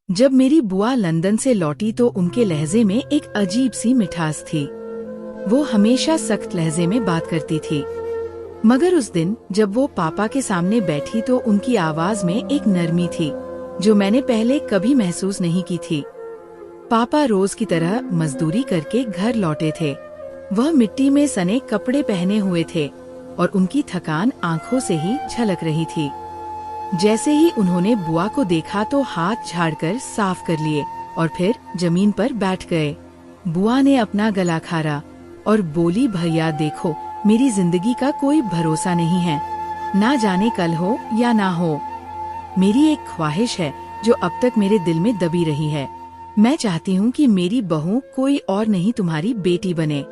जब मेरी बुआ लंदन से लौटी तो उनके लहजे में एक अजीब सी मिठास थी। वो हमेशा सख्त लहजे में बात करती थी, मगर उस दिन जब वो पापा के सामने बैठी तो उनकी आवाज में एक नरमी थी जो मैंने पहले कभी महसूस नहीं की थी। पापा रोज की तरह मजदूरी करके घर लौटे थे। वह मिट्टी में सने कपड़े पहने हुए थे और उनकी थकान आंखों से ही झलक रही थी। जैसे ही उन्होंने बुआ को देखा तो हाथ झाड़कर साफ कर लिए और फिर जमीन पर बैठ गए। बुआ ने अपना गला खारा और बोली, भैया देखो, मेरी जिंदगी का कोई भरोसा नहीं है, ना जाने कल हो या ना हो। मेरी एक ख्वाहिश है जो अब तक मेरे दिल में दबी रही है। मैं चाहती हूँ कि मेरी बहू कोई और नहीं तुम्हारी बेटी बने।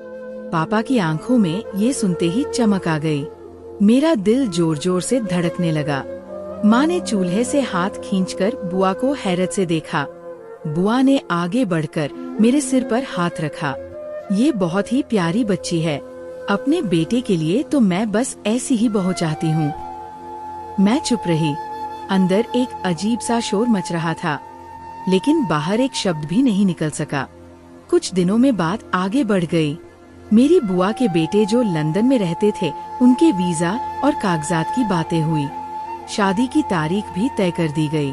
पापा की आंखों में ये सुनते ही चमक आ गई। मेरा दिल जोर जोर से धड़कने लगा। माँ ने चूल्हे से हाथ खींचकर बुआ को हैरत से देखा। बुआ ने आगे बढ़कर मेरे सिर पर हाथ रखा। ये बहुत ही प्यारी बच्ची है। अपने बेटे के लिए तो मैं बस ऐसी ही बहू चाहती हूँ। मैं चुप रही। अंदर एक अजीब सा शोर मच रहा था, लेकिन बाहर एक शब्द भी नहीं निकल सका। कुछ दिनों में बात आगे बढ़ गई। मेरी बुआ के बेटे जो लंदन में रहते थे, उनके वीजा और कागजात की बातें हुई। शादी की तारीख भी तय कर दी गई,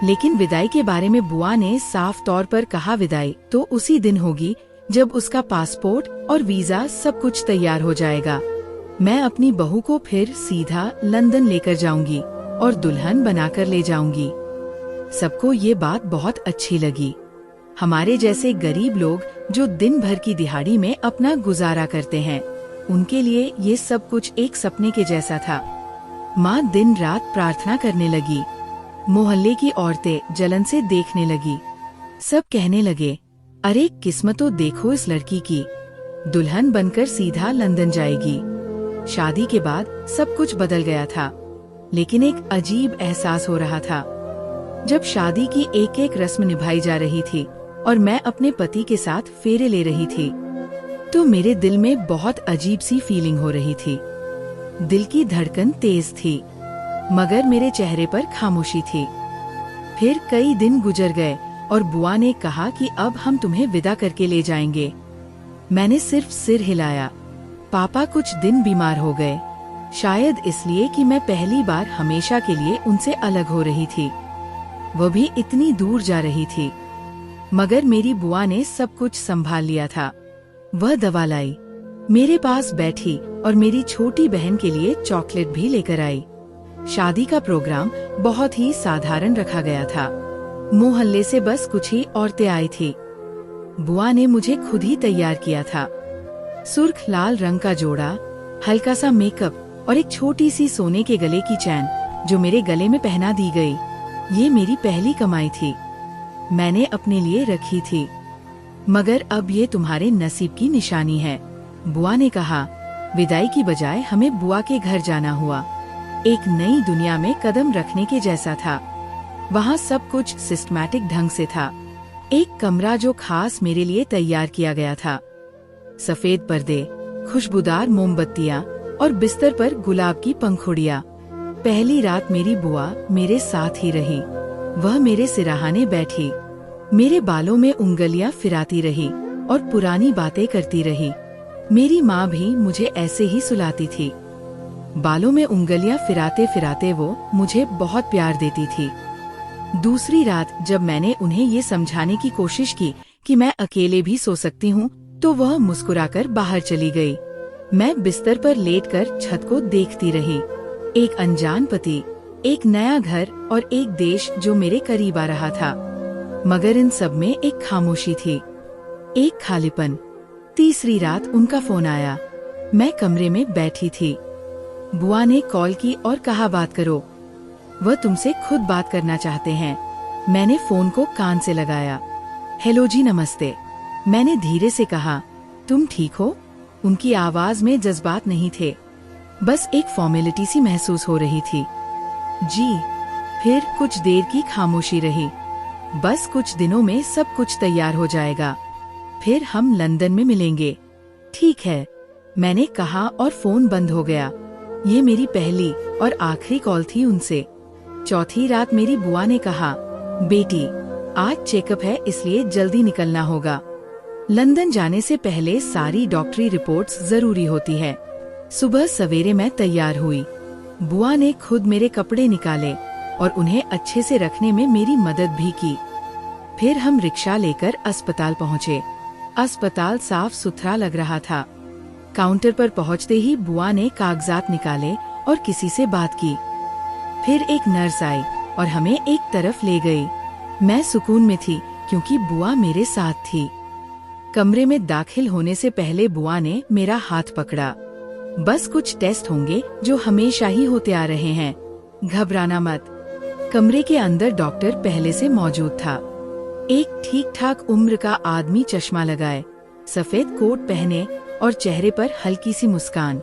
लेकिन विदाई के बारे में बुआ ने साफ तौर पर कहा, विदाई तो उसी दिन होगी जब उसका पासपोर्ट और वीजा सब कुछ तैयार हो जाएगा। मैं अपनी बहू को फिर सीधा लंदन लेकर जाऊंगी और दुल्हन बनाकर ले जाऊंगी। सबको ये बात बहुत अच्छी लगी। हमारे जैसे गरीब लोग जो दिन भर की दिहाड़ी में अपना गुजारा करते हैं, उनके लिए ये सब कुछ एक सपने के जैसा था। माँ दिन रात प्रार्थना करने लगी। मोहल्ले की औरतें जलन से देखने लगी। सब कहने लगे, अरे किस्मतो देखो इस लड़की की, दुल्हन बनकर सीधा लंदन जाएगी। शादी के बाद सब कुछ बदल गया था, लेकिन एक अजीब एहसास हो रहा था। जब शादी की एक एक रस्म निभाई जा रही थी और मैं अपने पति के साथ फेरे ले रही थी, तो मेरे दिल में बहुत अजीब सी फीलिंग हो रही थी। दिल की धड़कन तेज थी, मगर मेरे चेहरे पर खामोशी थी। फिर कई दिन गुजर गए और बुआ ने कहा कि अब हम तुम्हें विदा करके ले जाएंगे। मैंने सिर्फ सिर हिलाया। पापा कुछ दिन बीमार हो गए, शायद इसलिए कि मैं पहली बार हमेशा के लिए उनसे अलग हो रही थी। वह भी इतनी दूर जा रही थी, मगर मेरी बुआ ने सब कुछ संभाल लिया था। वह दवा लाई, मेरे पास बैठी और मेरी छोटी बहन के लिए चॉकलेट भी लेकर आई। शादी का प्रोग्राम बहुत ही साधारण रखा गया था। मोहल्ले से बस कुछ ही औरतें आई थी। बुआ ने मुझे खुद ही तैयार किया था। सुर्ख लाल रंग का जोड़ा, हल्का सा मेकअप और एक छोटी सी सोने के गले की चैन जो मेरे गले में पहना दी गई। ये मेरी पहली कमाई थी, मैंने अपने लिए रखी थी। मगर अब ये तुम्हारे नसीब की निशानी है, बुआ ने कहा। विदाई की बजाय हमें बुआ के घर जाना हुआ। एक नई दुनिया में कदम रखने के जैसा था। वहाँ सब कुछ सिस्टमैटिक ढंग से था। एक कमरा जो खास मेरे लिए तैयार किया गया था। सफेद पर्दे, खुशबूदार मोमबत्तियाँ और बिस्तर पर गुलाब की पंखुड़ियाँ। पहली रात मेरी बुआ मेरे साथ ही रही। वह मेरे सिराहाने बैठी, मेरे बालों में उंगलियां फिराती रही और पुरानी बातें करती रही। मेरी माँ भी मुझे ऐसे ही सुलाती थी। बालों में उंगलियां फिराते फिराते वो मुझे बहुत प्यार देती थी। दूसरी रात जब मैंने उन्हें ये समझाने की कोशिश की कि मैं अकेले भी सो सकती हूँ, तो वह मुस्कुराकर बाहर चली गई। मैं बिस्तर पर लेटकर छत को देखती रही। एक अनजान पति, एक नया घर और एक देश जो मेरे करीब आ रहा था, मगर इन सब में एक खामोशी थी, एक खालीपन। तीसरी रात उनका फोन आया। मैं कमरे में बैठी थी। बुआ ने कॉल की और कहा, बात करो, वह तुमसे खुद बात करना चाहते हैं। मैंने फोन को कान से लगाया। हेलो जी, नमस्ते, मैंने धीरे से कहा। तुम ठीक हो? उनकी आवाज में जज्बात नहीं थे, बस एक फॉर्मेलिटी सी महसूस हो रही थी। जी। फिर कुछ देर की खामोशी रही। बस कुछ दिनों में सब कुछ तैयार हो जाएगा, फिर हम लंदन में मिलेंगे। ठीक है, मैंने कहा और फोन बंद हो गया। ये मेरी पहली और आखिरी कॉल थी उनसे। चौथी रात मेरी बुआ ने कहा, बेटी आज चेकअप है इसलिए जल्दी निकलना होगा। लंदन जाने से पहले सारी डॉक्टरी रिपोर्ट्स जरूरी होती है। सुबह सवेरे मैं तैयार हुई। बुआ ने खुद मेरे कपड़े निकाले और उन्हें अच्छे से रखने में मेरी मदद भी की। फिर हम रिक्शा लेकर अस्पताल पहुँचे। अस्पताल साफ सुथरा लग रहा था। काउंटर पर पहुँचते ही बुआ ने कागजात निकाले और किसी से बात की। फिर एक नर्स आई और हमें एक तरफ ले गई। मैं सुकून में थी क्योंकि बुआ मेरे साथ थी। कमरे में दाखिल होने से पहले बुआ ने मेरा हाथ पकड़ा। बस कुछ टेस्ट होंगे जो हमेशा ही होते आ रहे हैं, घबराना मत। कमरे के अंदर डॉक्टर पहले से मौजूद था। एक ठीक ठाक उम्र का आदमी, चश्मा लगाए, सफेद कोट पहने और चेहरे पर हल्की सी मुस्कान।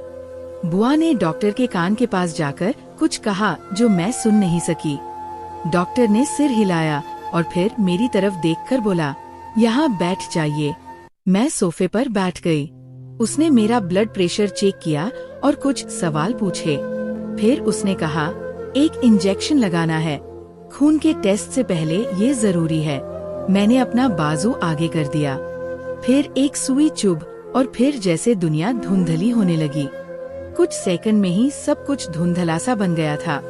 बुआ ने डॉक्टर के कान के पास जाकर कुछ कहा जो मैं सुन नहीं सकी। डॉक्टर ने सिर हिलाया और फिर मेरी तरफ देखकर बोला, यहाँ बैठ जाइए। मैं सोफे पर बैठ गई। उसने मेरा ब्लड प्रेशर चेक किया और कुछ सवाल पूछे। फिर उसने कहा, एक इंजेक्शन लगाना है, खून के टेस्ट से पहले ये जरूरी है। मैंने अपना बाजू आगे कर दिया। फिर एक सुई चुभ और फिर जैसे दुनिया धुंधली होने लगी। कुछ सेकंड में ही सब कुछ धुंधला सा बन गया था।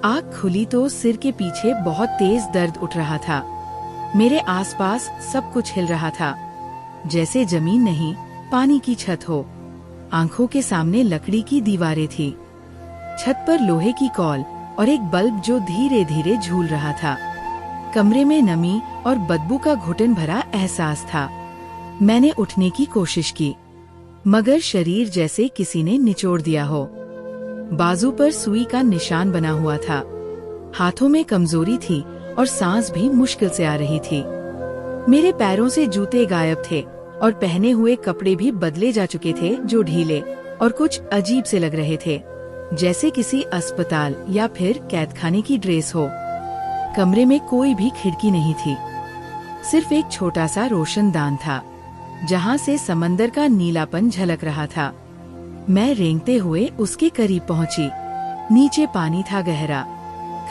आँख खुली तो सिर के पीछे बहुत तेज दर्द उठ रहा था। मेरे आसपास सब कुछ हिल रहा था, जैसे जमीन नहीं पानी की छत हो। आंखों के सामने लकड़ी की दीवारें थी, छत पर लोहे की कॉल और एक बल्ब जो धीरे धीरे झूल रहा था। कमरे में नमी और बदबू का घुटन भरा एहसास था। मैंने उठने की कोशिश की, मगर शरीर जैसे किसी ने निचोड़ दिया हो। बाजू पर सुई का निशान बना हुआ था। हाथों में कमजोरी थी और सांस भी मुश्किल से आ रही थी। मेरे पैरों से जूते गायब थे और पहने हुए कपड़े भी बदले जा चुके थे, जो ढीले और कुछ अजीब से लग रहे थे, जैसे किसी अस्पताल या फिर कैदखाने की ड्रेस हो। कमरे में कोई भी खिड़की नहीं थी, सिर्फ एक छोटा सा रोशनदान था जहाँ से समंदर का नीलापन झलक रहा था। मैं रेंगते हुए उसके करीब पहुँची। नीचे पानी था, गहरा,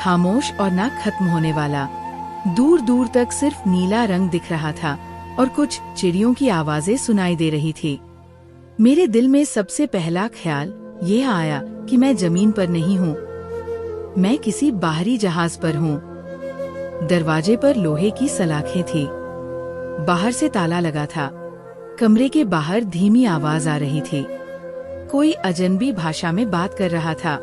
खामोश और ना खत्म होने वाला। दूर दूर तक सिर्फ नीला रंग दिख रहा था और कुछ चिड़ियों की आवाजें सुनाई दे रही थी। मेरे दिल में सबसे पहला ख्याल ये आया कि मैं जमीन पर नहीं हूँ, मैं किसी बाहरी जहाज पर हूँ। दरवाजे पर लोहे की सलाखें थी, बाहर से ताला लगा था। कमरे के बाहर धीमी आवाज आ रही थी, कोई अजनबी भाषा में बात कर रहा था।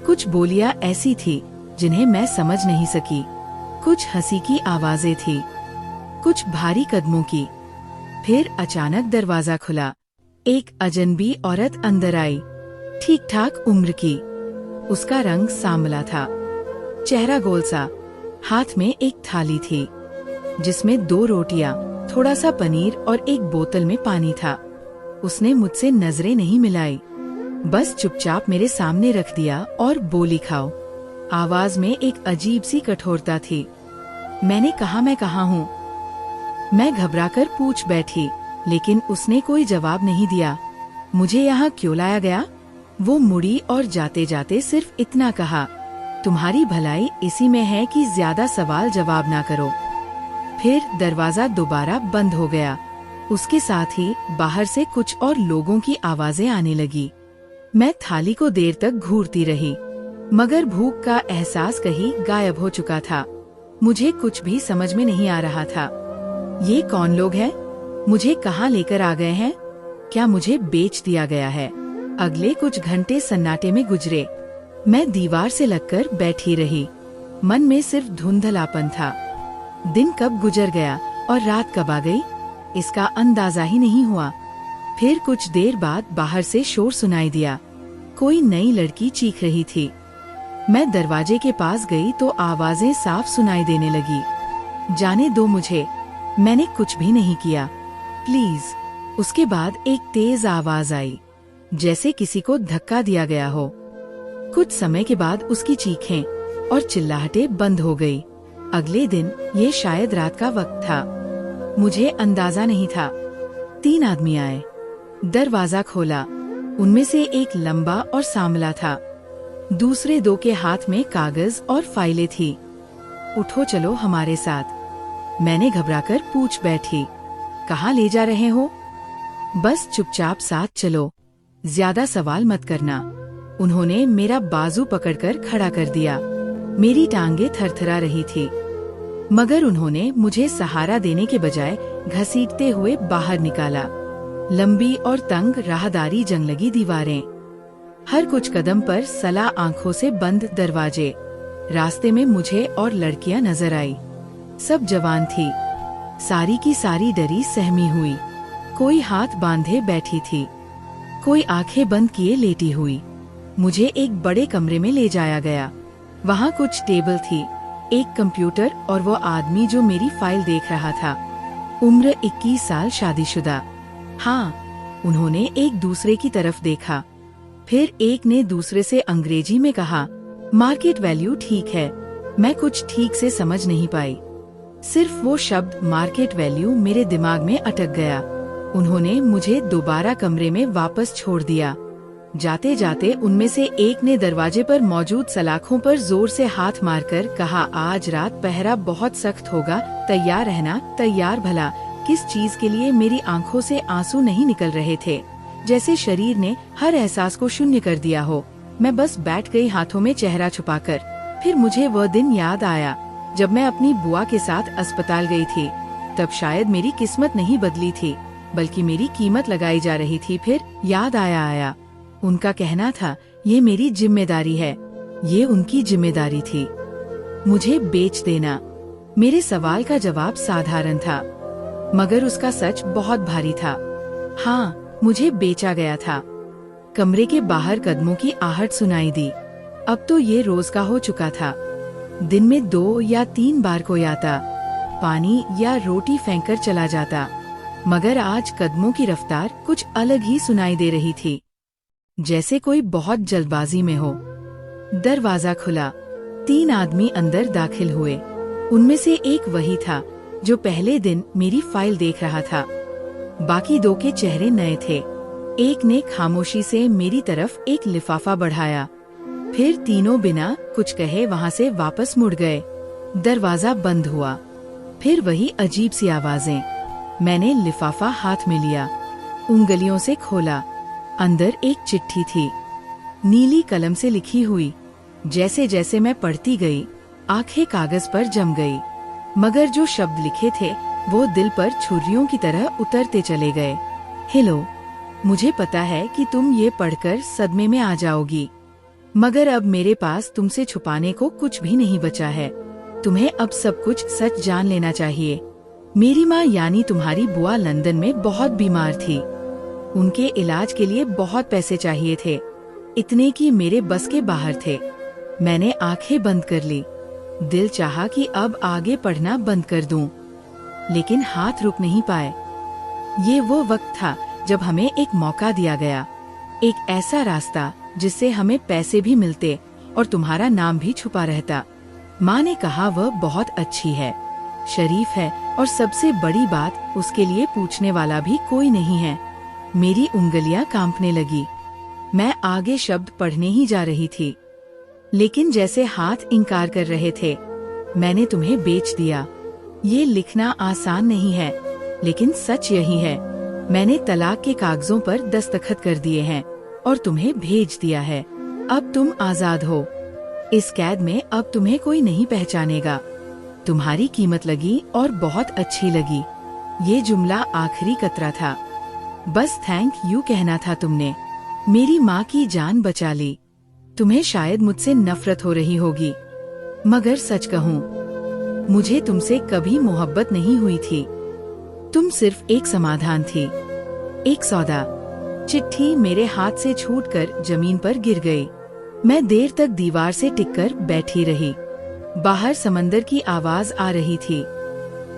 कुछ बोलियां ऐसी थी जिन्हें मैं समझ नहीं सकी। कुछ हंसी की आवाजें थी, कुछ भारी कदमों की। फिर अचानक दरवाजा खुला। एक अजनबी औरत अंदर आई, ठीक ठाक उम्र की। उसका रंग सांवला था, चेहरा गोल सा। हाथ में एक थाली थी जिसमें 2 रोटियां, थोड़ा सा पनीर और एक बोतल में पानी था। उसने मुझसे नजरें नहीं मिलाई, बस चुपचाप मेरे सामने रख दिया और बोली, खाओ। आवाज में एक अजीब सी कठोरता थी। मैंने कहा, मैं कहाँ हूँ? मैं घबराकर पूछ बैठी, लेकिन उसने कोई जवाब नहीं दिया। मुझे यहाँ क्यों लाया गया? वो मुड़ी और जाते जाते सिर्फ इतना कहा, तुम्हारी भलाई इसी में है कि ज्यादा सवाल जवाब ना करो। फिर दरवाजा दोबारा बंद हो गया। उसके साथ ही बाहर से कुछ और लोगों की आवाजें आने लगी। मैं थाली को देर तक घूरती रही, मगर भूख का एहसास कहीं गायब हो चुका था। मुझे कुछ भी समझ में नहीं आ रहा था। ये कौन लोग हैं? मुझे कहाँ लेकर आ गए हैं? क्या मुझे बेच दिया गया है? अगले कुछ घंटे सन्नाटे में गुजरे। मैं दीवार से लगकर बैठी रही, मन में सिर्फ धुंधलापन था। दिन कब गुजर गया और रात कब आ गई, इसका अंदाजा ही नहीं हुआ। फिर कुछ देर बाद बाहर से शोर सुनाई दिया, कोई नई लड़की चीख रही थी। मैं दरवाजे के पास गई तो आवाजें साफ सुनाई देने लगी। जाने दो मुझे, मैंने कुछ भी नहीं किया, प्लीज। उसके बाद एक तेज आवाज आई, जैसे किसी को धक्का दिया गया हो। कुछ समय के बाद उसकी चीखें और चिल्लाहटें बंद हो गई। अगले दिन, ये शायद रात का वक्त था, मुझे अंदाजा नहीं था। 3 आदमी आए, दरवाजा खोला। उनमें से एक लंबा और सांवला था, दूसरे 2 के हाथ में कागज और फाइलें थी। उठो, चलो हमारे साथ। मैंने घबराकर पूछ बैठी, कहाँ ले जा रहे हो? बस चुपचाप साथ चलो, ज्यादा सवाल मत करना। उन्होंने मेरा बाजू पकड़कर खड़ा कर दिया। मेरी टांगे थरथरा रही थी, मगर उन्होंने मुझे सहारा देने के बजाय घसीटते हुए बाहर निकाला। लंबी और तंग राहदारी जंगलगी दीवारें, हर कुछ कदम पर सला आंखों से बंद दरवाजे। रास्ते में मुझे और लड़कियां नजर आई। सब जवान थी, सारी की सारी डरी सहमी हुई। कोई हाथ बांधे बैठी थी, कोई आंखें बंद किए लेटी हुई। मुझे एक बड़े कमरे में ले जाया गया। वहाँ कुछ टेबल थी, एक कंप्यूटर और वो आदमी जो मेरी फाइल देख रहा था। उम्र 21 साल, शादीशुदा। हाँ, उन्होंने एक दूसरे की तरफ देखा। फिर एक ने दूसरे से अंग्रेजी में कहा, मार्केट वैल्यू ठीक है। मैं कुछ ठीक से समझ नहीं पाई। सिर्फ वो शब्द मार्केट वैल्यू मेरे दिमाग में अटक गया। उन्होंने मुझे दोबारा कमरे में वापस छोड़ दिया। जाते जाते उनमें से एक ने दरवाजे पर मौजूद सलाखों पर जोर से हाथ मारकर कहा, आज रात पहरा बहुत सख्त होगा, तैयार रहना। तैयार भला किस चीज के लिए? मेरी आंखों से आंसू नहीं निकल रहे थे, जैसे शरीर ने हर एहसास को शून्य कर दिया हो। मैं बस बैठ गई, हाथों में चेहरा छुपाकर। फिर मुझे वह दिन याद आया जब मैं अपनी बुआ के साथ अस्पताल गई थी। तब शायद मेरी किस्मत नहीं बदली थी, बल्कि मेरी कीमत लगाई जा रही थी। फिर याद आया उनका कहना था, ये मेरी जिम्मेदारी है। ये उनकी जिम्मेदारी थी, मुझे बेच देना। मेरे सवाल का जवाब साधारण था, मगर उसका सच बहुत भारी था। हाँ, मुझे बेचा गया था। कमरे के बाहर कदमों की आहट सुनाई दी। अब तो ये रोज का हो चुका था। दिन में 2 या 3 बार कोई आता, पानी या रोटी फेंक कर चला जाता। मगर आज कदमों की रफ्तार कुछ अलग ही सुनाई दे रही थी, जैसे कोई बहुत जल्दबाजी में हो। दरवाजा खुला, 3 आदमी अंदर दाखिल हुए। उनमें से एक वही था जो पहले दिन मेरी फाइल देख रहा था। बाकी 2 के चेहरे नए थे। एक ने खामोशी से मेरी तरफ एक लिफाफा बढ़ाया, फिर तीनों बिना कुछ कहे वहाँ से वापस मुड़ गए। दरवाजा बंद हुआ, फिर वही अजीब सी आवाजें। मैंने लिफाफा हाथ में लिया, उंगलियों से खोला। अंदर एक चिट्ठी थी, नीली कलम से लिखी हुई। जैसे जैसे मैं पढ़ती गई, आंखें कागज पर जम गई, मगर जो शब्द लिखे थे वो दिल पर छुरियों की तरह उतरते चले गए। हेलो, मुझे पता है कि तुम ये पढ़कर सदमे में आ जाओगी, मगर अब मेरे पास तुमसे छुपाने को कुछ भी नहीं बचा है। तुम्हें अब सब कुछ सच जान लेना चाहिए। मेरी माँ यानी तुम्हारी बुआ लंदन में बहुत बीमार थी। उनके इलाज के लिए बहुत पैसे चाहिए थे, इतने कि मेरे बस के बाहर थे। मैंने आंखें बंद कर ली। दिल चाहा कि अब आगे पढ़ना बंद कर दूं, लेकिन हाथ रुक नहीं पाए। ये वो वक्त था जब हमें एक मौका दिया गया, एक ऐसा रास्ता जिससे हमें पैसे भी मिलते और तुम्हारा नाम भी छुपा रहता। माँ ने कहा, वह बहुत अच्छी है, शरीफ है, और सबसे बड़ी बात, उसके लिए पूछने वाला भी कोई नहीं है। मेरी उंगलियां कांपने लगी। मैं आगे शब्द पढ़ने ही जा रही थी, लेकिन जैसे हाथ इनकार कर रहे थे। मैंने तुम्हें बेच दिया। ये लिखना आसान नहीं है, लेकिन सच यही है। मैंने तलाक के कागजों पर दस्तखत कर दिए हैं और तुम्हें भेज दिया है। अब तुम आजाद हो। इस कैद में अब तुम्हें कोई नहीं पहचानेगा। तुम्हारी कीमत लगी और बहुत अच्छी लगी। ये जुमला आखिरी कतरा था। बस थैंक यू कहना था तुमने। मेरी माँ की जान बचा ली। तुम्हें शायद मुझसे नफरत हो रही होगी, मगर सच कहूँ, मुझे तुमसे कभी मोहब्बत नहीं हुई थी। तुम सिर्फ एक समाधान थी, एक सौदा। चिट्ठी मेरे हाथ से छूटकर जमीन पर गिर गई। मैं देर तक दीवार से टिककर बैठी रही। बाहर समंदर की आवाज आ रही थी,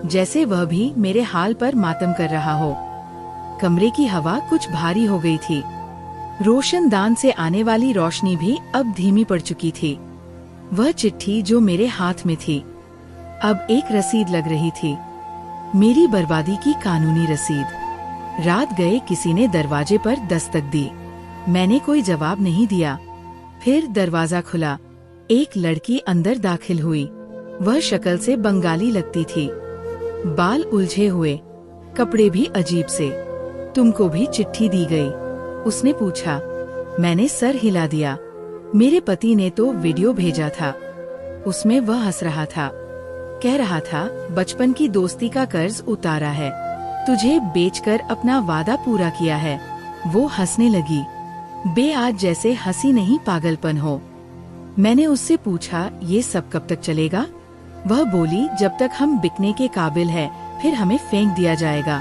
जैसे वह भी मेरे हाल पर मातम कर रहा हो। कमरे की हवा कुछ भारी हो गई थी। रोशनदान से आने वाली रोशनी भी अब धीमी पड़ चुकी थी। वह चिट्ठी जो मेरे हाथ में थी, अब एक रसीद लग रही थी, मेरी बर्बादी की कानूनी रसीद। रात गए किसी ने दरवाजे पर दस्तक दी। मैंने कोई जवाब नहीं दिया। फिर दरवाजा खुला। एक लड़की अंदर दाखिल हुई। वह शक्ल से बंगाली लगती थी। बाल उलझे हुए, कपड़े भी अजीब से। तुमको भी चिट्ठी दी गई? उसने पूछा। मैंने सर हिला दिया। मेरे पति ने तो वीडियो भेजा था। उसमें वह हंस रहा था, कह रहा था बचपन की दोस्ती का कर्ज उतारा है, तुझे बेचकर अपना वादा पूरा किया है। वो हंसने लगी। बे आज जैसे हंसी नहीं पागलपन हो। मैंने उससे पूछा ये सब कब तक चलेगा? वह बोली जब तक हम बिकने के काबिल है, फिर हमें फेंक दिया जाएगा।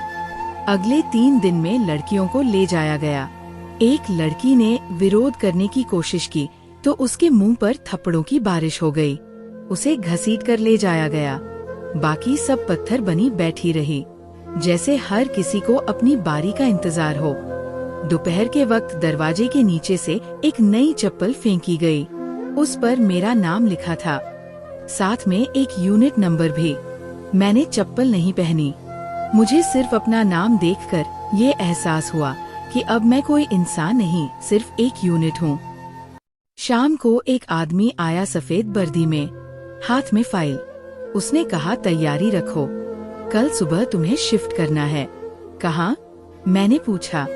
अगले 3 दिन में लड़कियों को ले जाया गया। एक लड़की ने विरोध करने की कोशिश की तो उसके मुंह पर थप्पड़ों की बारिश हो गई। उसे घसीट कर ले जाया गया। बाकी सब पत्थर बनी बैठी रही, जैसे हर किसी को अपनी बारी का इंतजार हो। दोपहर के वक्त दरवाजे के नीचे से एक नई चप्पल फेंकी गई। उस पर मेरा नाम लिखा था, साथ में एक यूनिट नंबर भी। मैंने चप्पल नहीं पहनी। मुझे सिर्फ अपना नाम देखकर ये एहसास हुआ कि अब मैं कोई इंसान नहीं, सिर्फ एक यूनिट हूँ। शाम को एक आदमी आया सफेद वर्दी में, हाथ में फाइल। उसने कहा तैयारी रखो, कल सुबह तुम्हें शिफ्ट करना है। कहाँ? मैंने पूछा।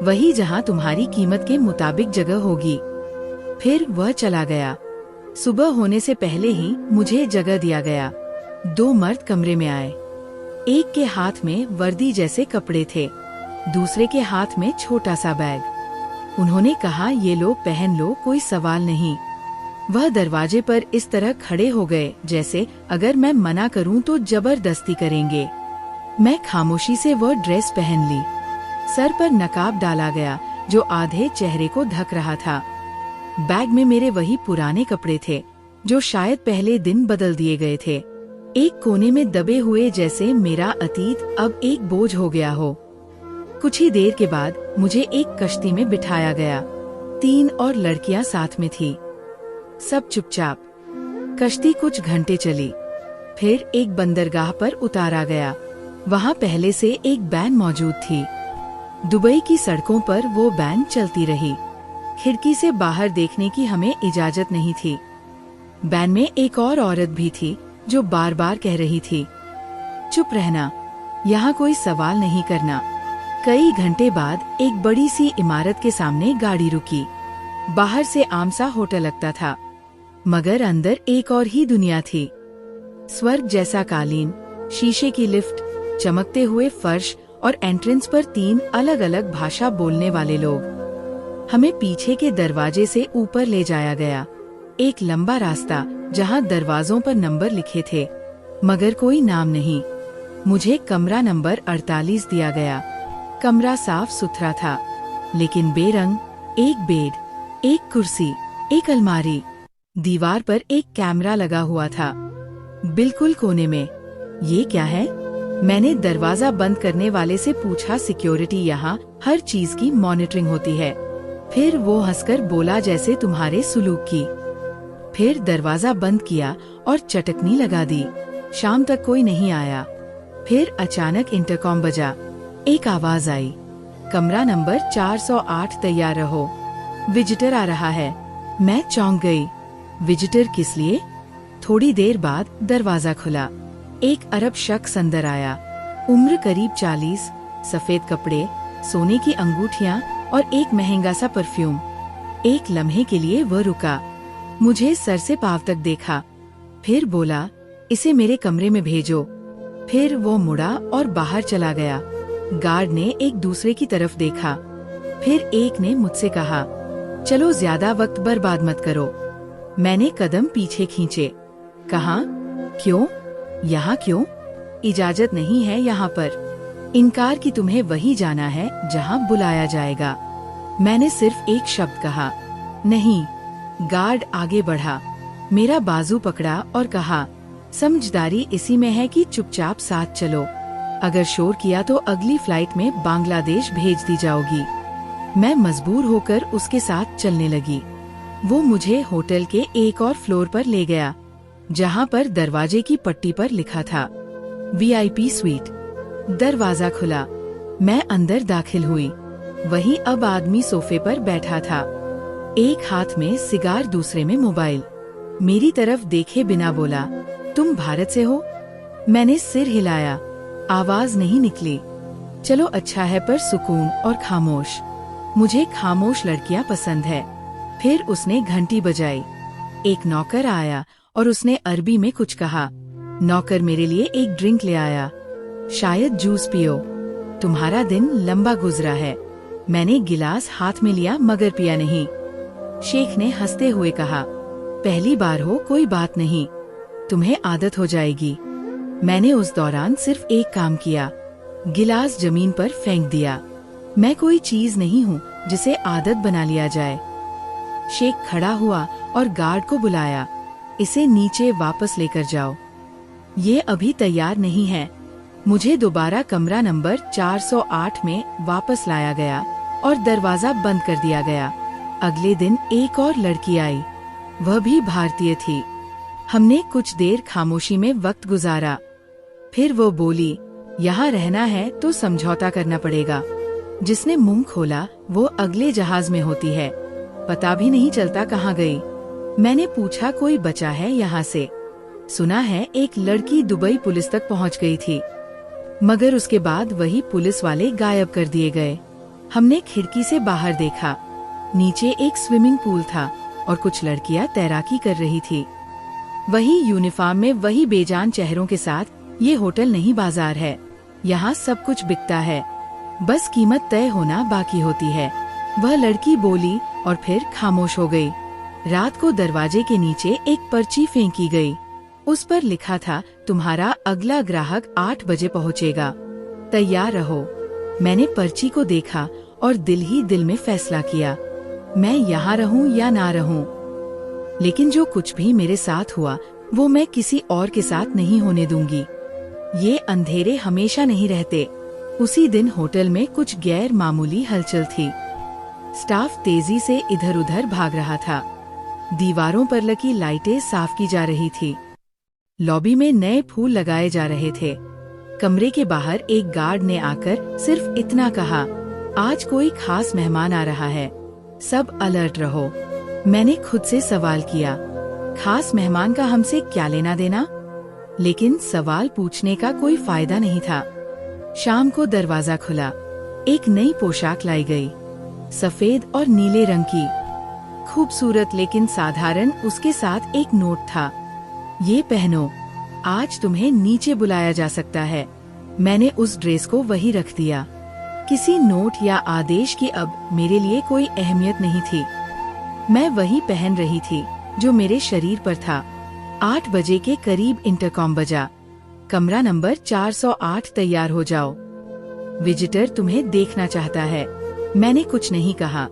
वही जहाँ तुम्हारी कीमत के मुताबिक जगह होगी। फिर वह चला गया। सुबह होने से पहले ही मुझे जगह दिया गया। 2 मर्द कमरे में आए। एक के हाथ में वर्दी जैसे कपड़े थे, दूसरे के हाथ में छोटा सा बैग। उन्होंने कहा ये लो, पहन लो, कोई सवाल नहीं। वह दरवाजे पर इस तरह खड़े हो गए जैसे अगर मैं मना करूं तो जबरदस्ती करेंगे। मैं खामोशी से वह ड्रेस पहन ली। सर पर नकाब डाला गया जो आधे चेहरे को ढक रहा था। बैग में मेरे वही पुराने कपड़े थे जो शायद पहले दिन बदल दिए गए थे, एक कोने में दबे हुए, जैसे मेरा अतीत अब एक बोझ हो गया हो। कुछ ही देर के बाद मुझे एक कश्ती में बिठाया गया। 3 और लड़कियां साथ में थी। सब चुपचाप। कश्ती कुछ घंटे चली, फिर एक बंदरगाह पर उतारा गया। वहाँ पहले से एक बैन मौजूद थी। दुबई की सड़कों पर वो बैन चलती रही। खिड़की से बाहर देखने की हमें इजाजत नहीं थी। बैन में एक और औरत भी थी जो बार बार कह रही थी, चुप रहना, यहाँ कोई सवाल नहीं करना। कई घंटे बाद एक बड़ी सी इमारत के सामने गाड़ी रुकी। बाहर से आम सा होटल लगता था, मगर अंदर एक और ही दुनिया थी। स्वर्ग जैसा कालीन, शीशे की लिफ्ट, चमकते हुए फर्श और एंट्रेंस पर 3 अलग अलग भाषा बोलने वाले लोग। हमें पीछे के दरवाजे से ऊपर ले जाया गया। एक लंबा रास्ता जहां दरवाजों पर नंबर लिखे थे, मगर कोई नाम नहीं। मुझे कमरा नंबर 48 दिया गया। कमरा साफ सुथरा था, लेकिन बेरंग। एक बेड, एक कुर्सी, एक अलमारी। दीवार पर एक कैमरा लगा हुआ था, बिल्कुल कोने में। ये क्या है? मैंने दरवाजा बंद करने वाले से पूछा। सिक्योरिटी, यहाँ हर चीज की मॉनिटरिंग होती है। फिर वो हंसकर बोला, जैसे तुम्हारे सुलूक की। फिर दरवाजा बंद किया और चटकनी लगा दी। शाम तक कोई नहीं आया। फिर अचानक इंटरकॉम बजा। एक आवाज आई, कमरा नंबर 408 तैयार रहो, विजिटर आ रहा है। मैं चौंक गई। विजिटर किस लिए? थोड़ी देर बाद दरवाजा खुला। एक अरब शख्स अंदर आया। उम्र करीब 40, सफेद कपड़े, सोने की अंगूठियां और एक महंगा सा परफ्यूम। एक लम्हे के लिए वह रुका, मुझे सर से पांव तक देखा, फिर बोला, इसे मेरे कमरे में भेजो। फिर वो मुड़ा और बाहर चला गया। गार्ड ने एक दूसरे की तरफ देखा। फिर एक ने मुझसे कहा, चलो ज्यादा वक्त बर्बाद मत करो। मैंने कदम पीछे खींचे। कहा, क्यों? यहाँ क्यों? इजाजत नहीं है यहाँ पर। इनकार कि तुम्हें वही जाना है जहाँ बुलाया जाएगा। मैंने सिर्फ एक शब्द कहा, नहीं। गार्ड आगे बढ़ा, मेरा बाजू पकड़ा और कहा, समझदारी इसी में है कि चुपचाप साथ चलो। अगर शोर किया तो अगली फ्लाइट में बांग्लादेश भेज दी जाओगी। मैं मजबूर होकर उसके साथ चलने लगी। वो मुझे होटल के एक और फ्लोर पर ले गया, जहाँ पर दरवाजे की पट्टी पर लिखा था, VIP स्वीट। दरवाजा खुला, मैं अंदर दाखिल हुई। वहीं अब आदमी सोफे पर बैठा था, एक हाथ में सिगार, दूसरे में मोबाइल। मेरी तरफ देखे बिना बोला, तुम भारत से हो? मैंने सिर हिलाया। आवाज नहीं निकली। चलो अच्छा है, पर सुकून और खामोश। मुझे खामोश लड़कियां पसंद है। फिर उसने घंटी बजाई। एक नौकर आया और उसने अरबी में कुछ कहा। नौकर मेरे लिए एक ड्रिंक ले आया। शायद जूस पियो, तुम्हारा दिन लंबा गुजरा है। मैंने गिलास हाथ में लिया मगर पिया नहीं। शेख ने हंसते हुए कहा, पहली बार हो, कोई बात नहीं, तुम्हें आदत हो जाएगी। मैंने उस दौरान सिर्फ एक काम किया, गिलास जमीन पर फेंक दिया। मैं कोई चीज नहीं हूँ जिसे आदत बना लिया जाए। शेख खड़ा हुआ और गार्ड को बुलाया, इसे नीचे वापस लेकर जाओ। ये अभी तैयार नहीं है। मुझे दोबारा कमरा नंबर 408 में वापस लाया गया और दरवाजा बंद कर दिया गया। अगले दिन एक और लड़की आई, वह भी भारतीय थी। हमने कुछ देर खामोशी में वक्त गुजारा। फिर वो बोली, यहाँ रहना है तो समझौता करना पड़ेगा। जिसने मुंह खोला वो अगले जहाज में होती है, पता भी नहीं चलता कहाँ गई। मैंने पूछा, कोई बचा है यहाँ से? सुना है एक लड़की दुबई पुलिस तक पहुँच गई थी, मगर उसके बाद वही पुलिस वाले गायब कर दिए गए। हमने खिड़की से बाहर देखा, नीचे एक स्विमिंग पूल था और कुछ लड़कियां तैराकी कर रही थी। वही यूनिफॉर्म में, वही बेजान चेहरों के साथ। ये होटल नहीं, बाजार है। यहाँ सब कुछ बिकता है, बस कीमत तय होना बाकी होती है। वह लड़की बोली और फिर खामोश हो गई। रात को दरवाजे के नीचे एक पर्ची फेंकी गई। उस पर लिखा था, तुम्हारा अगला ग्राहक 8 बजे पहुँचेगा, तैयार रहो। मैंने पर्ची को देखा और दिल ही दिल में फैसला किया, मैं यहाँ रहूं या ना रहूं। लेकिन जो कुछ भी मेरे साथ हुआ वो मैं किसी और के साथ नहीं होने दूंगी। ये अंधेरे हमेशा नहीं रहते। उसी दिन होटल में कुछ गैर मामूली हलचल थी। स्टाफ तेजी से इधर उधर भाग रहा था। दीवारों पर लगी लाइटें साफ की जा रही थी। लॉबी में नए फूल लगाए जा रहे थे। कमरे के बाहर एक गार्ड ने आकर सिर्फ इतना कहा, आज कोई खास मेहमान आ रहा है, सब अलर्ट रहो। मैंने खुद से सवाल किया, खास मेहमान का हमसे क्या लेना देना? लेकिन सवाल पूछने का कोई फायदा नहीं था। शाम को दरवाजा खुला, एक नई पोशाक लाई गई, सफेद और नीले रंग की, खूबसूरत लेकिन साधारण। उसके साथ एक नोट था, ये पहनो, आज तुम्हें नीचे बुलाया जा सकता है। मैंने उस ड्रेस को वही रख दिया। किसी नोट या आदेश की अब मेरे लिए कोई अहमियत नहीं थी। मैं वही पहन रही थी जो मेरे शरीर पर था। 8 बजे के करीब इंटरकॉम बजा, कमरा नंबर 408 तैयार हो जाओ, विजिटर तुम्हें देखना चाहता है। मैंने कुछ नहीं कहा,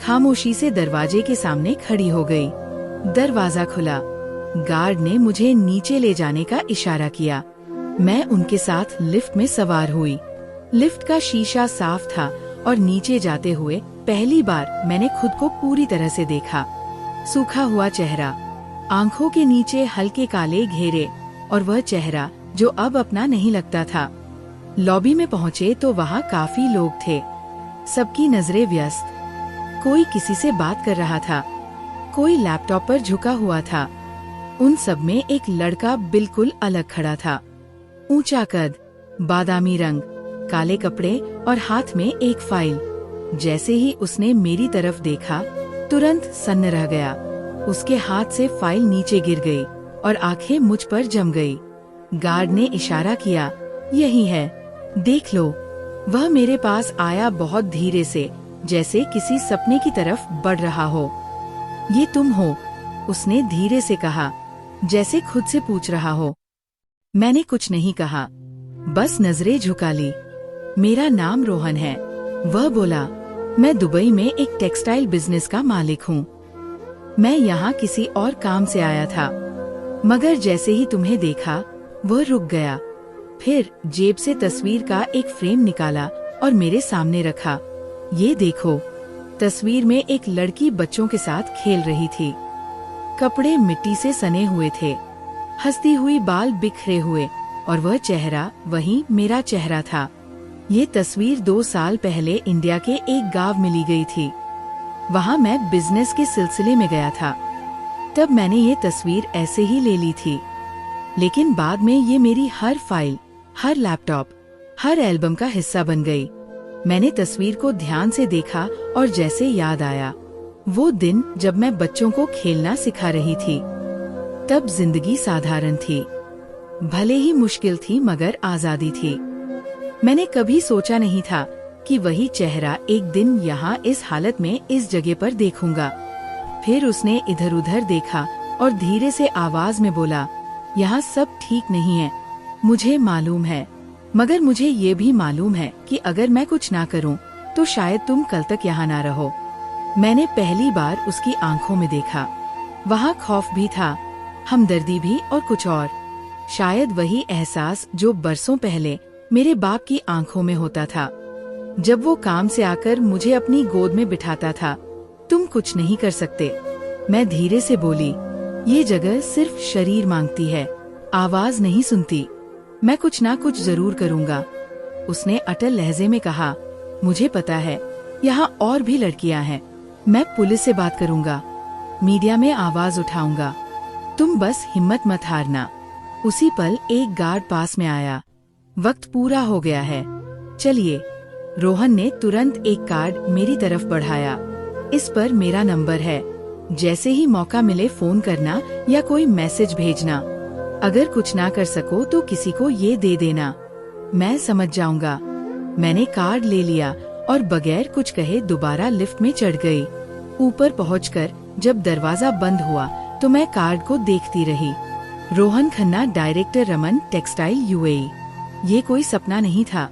खामोशी से दरवाजे के सामने खड़ी हो गई। दरवाजा खुला, गार्ड ने मुझे नीचे ले जाने का इशारा किया। मैं उनके साथ लिफ्ट में सवार हुई। लिफ्ट का शीशा साफ था और नीचे जाते हुए पहली बार मैंने खुद को पूरी तरह से देखा। सूखा हुआ चेहरा, आंखों के नीचे हल्के काले घेरे, और वह चेहरा जो अब अपना नहीं लगता था। लॉबी में पहुँचे तो वहाँ काफी लोग थे, सबकी नजरें व्यस्त। कोई किसी से बात कर रहा था, कोई लैपटॉप पर झुका हुआ था। उन सब में एक लड़का बिल्कुल अलग खड़ा था, ऊंचा कद, बादामी रंग, काले कपड़े और हाथ में एक फाइल। जैसे ही उसने मेरी तरफ देखा तुरंत सन्न रह गया। उसके हाथ से फाइल नीचे गिर गई और आंखें मुझ पर जम गई। गार्ड ने इशारा किया, यही है, देख लो। वह मेरे पास आया, बहुत धीरे से, जैसे किसी सपने की तरफ बढ़ रहा हो। ये तुम हो? उसने धीरे से कहा, जैसे खुद से पूछ रहा हो। मैंने कुछ नहीं कहा, बस नजरें झुका ली। मेरा नाम रोहन है। वह बोला, मैं दुबई में एक टेक्सटाइल बिजनेस का मालिक हूँ। मैं यहाँ किसी और काम से आया था, मगर जैसे ही तुम्हें देखा वह रुक गया। फिर जेब से तस्वीर का एक फ्रेम निकाला और मेरे सामने रखा। ये देखो। तस्वीर में एक लड़की बच्चों के साथ खेल रही थी। कपड़े मिट्टी से सने हुए थे, हंसती हुई, बाल बिखरे हुए, और वह चेहरा वही मेरा चेहरा था। ये तस्वीर 2 साल पहले इंडिया के एक गांव में ली गई थी। वहाँ मैं बिजनेस के सिलसिले में गया था। तब मैंने ये तस्वीर ऐसे ही ले ली थी, लेकिन बाद में ये मेरी हर फाइल, हर लैपटॉप, हर एल्बम का हिस्सा बन गई। मैंने तस्वीर को ध्यान से देखा और जैसे याद आया वो दिन जब मैं बच्चों को खेलना सिखा रही थी। तब जिंदगी साधारण थी, भले ही मुश्किल थी मगर आजादी थी। मैंने कभी सोचा नहीं था कि वही चेहरा एक दिन यहाँ इस हालत में इस जगह पर देखूंगा। फिर उसने इधर उधर देखा और धीरे से आवाज में बोला, यहाँ सब ठीक नहीं है, मुझे मालूम है, मगर मुझे ये भी मालूम है कि अगर मैं कुछ ना करूं तो शायद तुम कल तक यहाँ ना रहो। मैंने पहली बार उसकी आंखों में देखा। वहाँ खौफ भी था, हमदर्दी भी और कुछ और। शायद वही एहसास जो बरसों पहले मेरे बाप की आंखों में होता था जब वो काम से आकर मुझे अपनी गोद में बिठाता था। तुम कुछ नहीं कर सकते, मैं धीरे से बोली। ये जगह सिर्फ शरीर मांगती है, आवाज नहीं सुनती। मैं कुछ ना कुछ जरूर करूँगा। उसने अटल लहजे में कहा, मुझे पता है यहाँ और भी लड़कियाँ हैं। मैं पुलिस से बात करूँगा, मीडिया में आवाज उठाऊंगा। तुम बस हिम्मत मत हारना। उसी पल एक गार्ड पास में आया। वक्त पूरा हो गया है, चलिए। रोहन ने तुरंत एक कार्ड मेरी तरफ बढ़ाया। इस पर मेरा नंबर है, जैसे ही मौका मिले फोन करना या कोई मैसेज भेजना। अगर कुछ ना कर सको तो किसी को ये दे देना, मैं समझ जाऊंगा। मैंने कार्ड ले लिया और बगैर कुछ कहे दोबारा लिफ्ट में चढ़ गई। ऊपर पहुंचकर जब दरवाजा बंद हुआ तो मैं कार्ड को देखती रही। Rohan Khanna, director, Raman textile, UAE. ये कोई सपना नहीं था।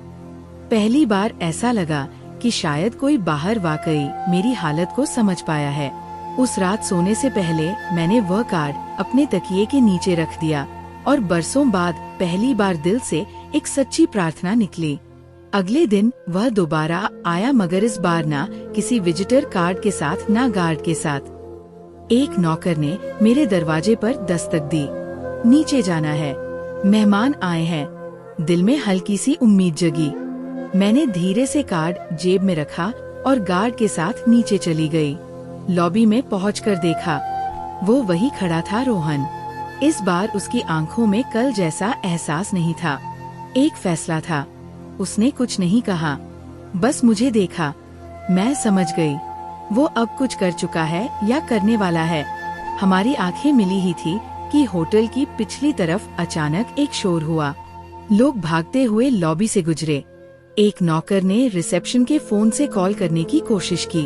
पहली बार ऐसा लगा कि शायद कोई बाहर वाकई मेरी हालत को समझ पाया है। उस रात सोने से पहले मैंने वह कार्ड अपने तकिए के नीचे रख दिया और बरसों बाद पहली बार दिल से एक सच्ची प्रार्थना निकली। अगले दिन वह दोबारा आया, मगर इस बार ना किसी विजिटर कार्ड के साथ, ना गार्ड के साथ। एक नौकर ने मेरे दरवाजे पर दस्तक दी। नीचे जाना है, मेहमान आए हैं। दिल में हल्की सी उम्मीद जगी। मैंने धीरे से कार्ड जेब में रखा और गार्ड के साथ नीचे चली गई। लॉबी में पहुंचकर देखा, वो वही खड़ा था, रोहन। इस बार उसकी आंखों में कल जैसा एहसास नहीं था, एक फैसला था। उसने कुछ नहीं कहा, बस मुझे देखा। मैं समझ गई, वो अब कुछ कर चुका है या करने वाला है। हमारी आंखें मिली ही थी कि होटल की पिछली तरफ अचानक एक शोर हुआ। लोग भागते हुए लॉबी से गुजरे। एक नौकर ने रिसेप्शन के फोन से कॉल करने की कोशिश की,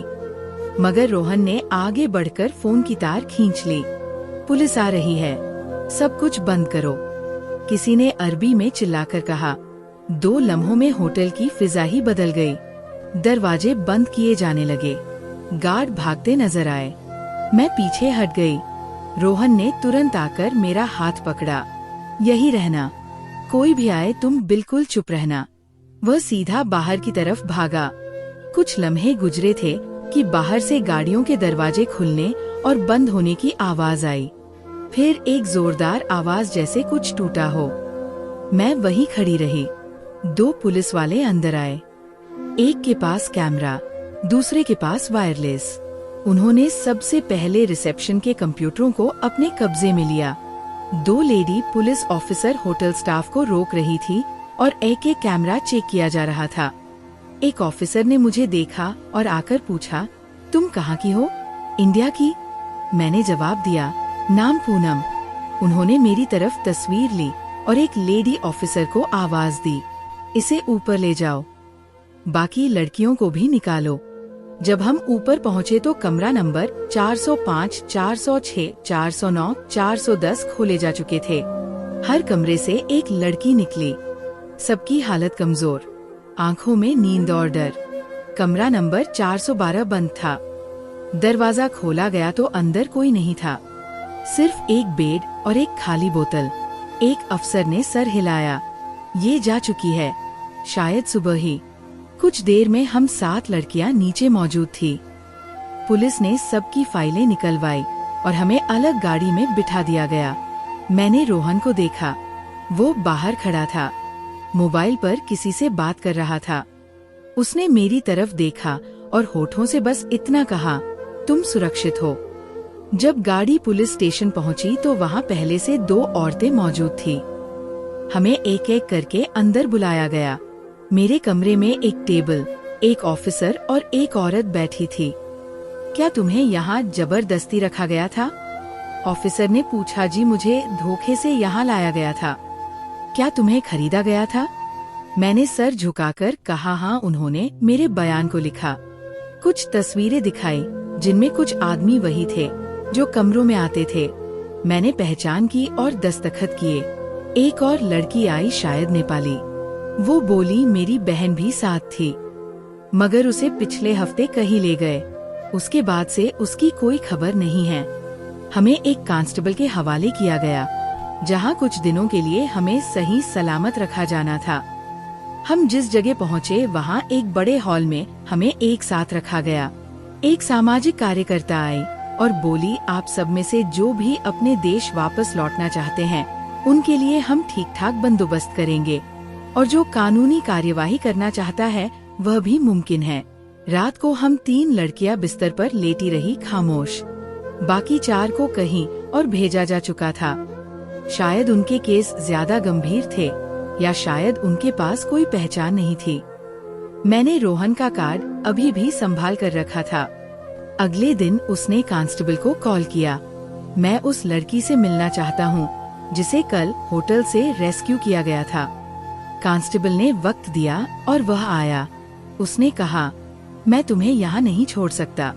मगर रोहन ने आगे बढ़कर फोन की तार खींच ली। पुलिस आ रही है, सब कुछ बंद करो, किसी ने अरबी में चिल्लाकर कहा। 2 लम्हों में होटल की फिजा ही बदल गई। दरवाजे बंद किए जाने लगे, गार्ड भागते नजर आए। मैं पीछे हट गई। रोहन ने तुरंत आकर मेरा हाथ पकड़ा। यही रहना, कोई भी आए तुम बिल्कुल चुप रहना। वह सीधा बाहर की तरफ भागा। कुछ लम्हे गुजरे थे कि बाहर से गाड़ियों के दरवाजे खुलने और बंद होने की आवाज आई। फिर एक जोरदार आवाज जैसे कुछ टूटा हो। मैं वहीं खड़ी रही। 2 पुलिस वाले अंदर आए। एक के पास कैमरा, दूसरे के पास वायरलेस। उन्होंने सबसे पहले रिसेप्शन के कंप्यूटरों को अपने कब्जे में लिया। 2 lady police officer hotel staff को रोक रही थी और एक एक कैमरा चेक किया जा रहा था। एक ऑफिसर ने मुझे देखा और आकर पूछा, तुम कहाँ की हो? इंडिया की। मैंने जवाब दिया, नाम पूनम। उन्होंने मेरी तरफ तस्वीर ली और एक लेडी ऑफिसर को आवाज दी, इसे ऊपर ले जाओ, बाकी लड़कियों को भी निकालो। जब हम ऊपर पहुँचे तो कमरा नंबर 405, 406, 409, 410 खोले जा चुके थे। हर कमरे से एक लड़की निकली, सबकी हालत कमजोर, आंखों में नींद और डर। कमरा नंबर 412 बंद था। दरवाजा खोला गया तो अंदर कोई नहीं था, सिर्फ एक बेड और एक खाली बोतल। एक अफसर ने सर हिलाया, ये जा चुकी है, शायद सुबह ही। कुछ देर में हम 7 लड़कियां नीचे मौजूद थी। पुलिस ने सबकी फाइलें निकलवाई और हमें अलग गाड़ी में बिठा दिया गया। मैंने रोहन को देखा, वो बाहर खड़ा था, मोबाइल पर किसी से बात कर रहा था। उसने मेरी तरफ देखा और होठों से बस इतना कहा, तुम सुरक्षित हो। जब गाड़ी पुलिस स्टेशन पहुंची तो वहां पहले से 2 औरतें मौजूद थी। हमें एक एक करके अंदर बुलाया गया। मेरे कमरे में एक टेबल, एक ऑफिसर और एक औरत बैठी थी। क्या तुम्हें यहाँ जबरदस्ती रखा गया था? ऑफिसर ने पूछा। जी, मुझे धोखे से यहाँ लाया गया था। क्या तुम्हें खरीदा गया था? मैंने सर झुकाकर कहा हाँ। उन्होंने मेरे बयान को लिखा, कुछ तस्वीरें दिखाई जिनमें कुछ आदमी वही थे जो कमरों में आते थे। मैंने पहचान की और दस्तखत किए। एक और लड़की आई, शायद नेपाली। वो बोली मेरी बहन भी साथ थी, मगर उसे पिछले हफ्ते कहीं ले गए। उसके बाद से उसकी कोई खबर नहीं है। हमें एक कांस्टेबल के हवाले किया गया, जहां कुछ दिनों के लिए हमें सही सलामत रखा जाना था। हम जिस जगह पहुँचे वहाँ एक बड़े हॉल में हमें एक साथ रखा गया। एक सामाजिक कार्यकर्ता आई और बोली, आप सब में से जो भी अपने देश वापस लौटना चाहते हैं उनके लिए हम ठीक ठाक बंदोबस्त करेंगे, और जो कानूनी कार्यवाही करना चाहता है वह भी मुमकिन है। रात को हम 3 लड़कियां बिस्तर पर लेटी रही खामोश। बाकी 4 को कहीं और भेजा जा चुका था। शायद उनके केस ज्यादा गंभीर थे, या शायद उनके पास कोई पहचान नहीं थी। मैंने रोहन का कार्ड अभी भी संभाल कर रखा था। अगले दिन उसने कांस्टेबल को कॉल किया। मैं उस लड़की से मिलना चाहता हूँ जिसे कल होटल से रेस्क्यू किया गया था। कांस्टेबल ने वक्त दिया और वह आया। उसने कहा, मैं तुम्हें यहाँ नहीं छोड़ सकता।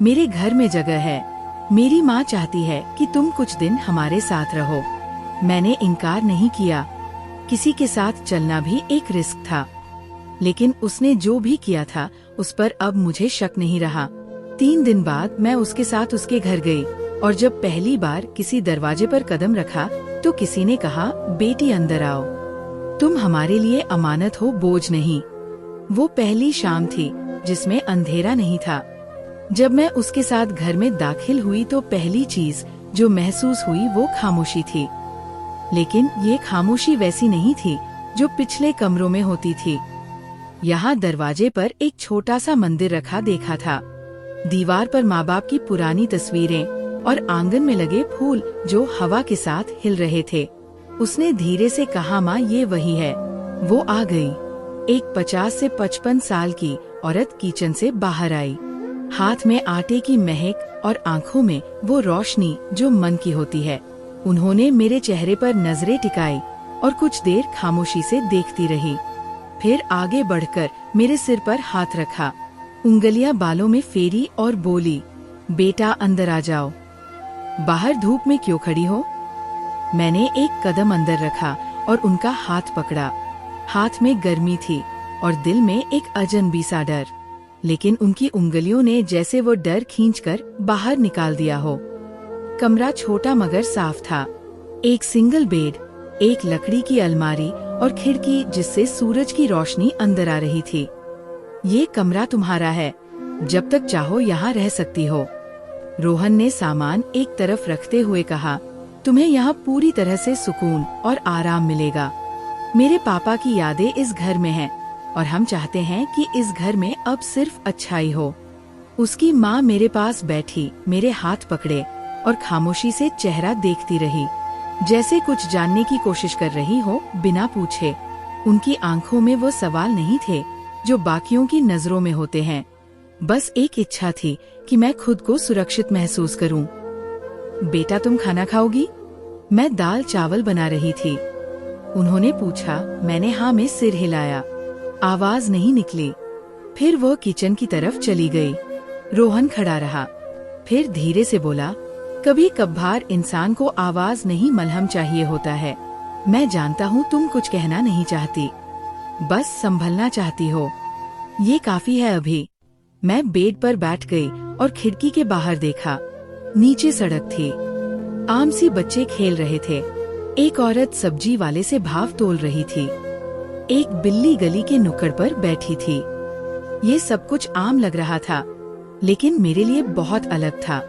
मेरे घर में जगह है। मेरी माँ चाहती है कि तुम कुछ दिन हमारे साथ रहो। मैंने इनकार नहीं किया। किसी के साथ चलना भी एक रिस्क था, लेकिन उसने जो भी किया था उस पर अब मुझे शक नहीं रहा। 3 दिन बाद मैं उसके साथ उसके घर गई, और जब पहली बार किसी दरवाजे पर कदम रखा तो किसी ने कहा, बेटी अंदर आओ, तुम हमारे लिए अमानत हो, बोझ नहीं। वो पहली शाम थी जिसमें अंधेरा नहीं था। जब मैं उसके साथ घर में दाखिल हुई तो पहली चीज जो महसूस हुई वो खामोशी थी। लेकिन ये खामोशी वैसी नहीं थी जो पिछले कमरों में होती थी। यहाँ दरवाजे पर एक छोटा सा मंदिर रखा देखा था। दीवार पर माँ बाप की पुरानी तस्वीरें और आंगन में लगे फूल जो हवा के साथ हिल रहे थे। उसने धीरे से कहा, माँ ये वही है। वो आ गई। एक 50 से 55 साल की औरत किचन से बाहर आई, हाथ में आटे की महक और आंखों में वो रोशनी जो मन की होती है। उन्होंने मेरे चेहरे पर नजरें टिकाई और कुछ देर खामोशी से देखती रही। फिर आगे बढ़कर मेरे सिर पर हाथ रखा, उंगलियां बालों में फेरी और बोली, बेटा अंदर आ जाओ। बाहर धूप में क्यों खड़ी हो? मैंने एक कदम अंदर रखा और उनका हाथ पकड़ा। हाथ में गर्मी थी और दिल में एक अजनबी सा डर, लेकिन उनकी उंगलियों ने जैसे वो डर खींचकर बाहर निकाल दिया हो। कमरा छोटा मगर साफ था। एक सिंगल बेड, एक लकड़ी की अलमारी और खिड़की जिससे सूरज की रोशनी अंदर आ रही थी। ये कमरा तुम्हारा है, जब तक चाहो यहाँ रह सकती हो। रोहन ने सामान एक तरफ रखते हुए कहा, तुम्हें यहाँ पूरी तरह से सुकून और आराम मिलेगा। मेरे पापा की यादें इस घर में हैं और हम चाहते हैं कि इस घर में अब सिर्फ अच्छाई हो। उसकी माँ मेरे पास बैठी, मेरे हाथ पकड़े और खामोशी से चेहरा देखती रही, जैसे कुछ जानने की कोशिश कर रही हो बिना पूछे। उनकी आंखों में वो सवाल नहीं थे जो बाकियों की नजरों में होते हैं। बस एक इच्छा थी कि मैं खुद को सुरक्षित महसूस करूं। बेटा तुम खाना खाओगी? मैं दाल चावल बना रही थी। उन्होंने पूछा। मैंने हाँ में सिर हिलाया। आवाज नहीं निकली। फिर वो किचन की तरफ चली गई। रोहन खड़ा रहा, फिर धीरे से बोला, कभी कभार इंसान को आवाज नहीं मलहम चाहिए होता है। मैं जानता हूँ तुम कुछ कहना नहीं चाहती, बस संभलना चाहती हो। ये काफी है अभी। मैं बेड पर बैठ गई और खिड़की के बाहर देखा। नीचे सड़क थी, आम सी बच्चे खेल रहे थे। एक औरत सब्जी वाले से भाव तोल रही थी। एक बिल्ली गली के नुक्कड़ पर बैठी थी। ये सब कुछ आम लग रहा था, लेकिन मेरे लिए बहुत अलग था।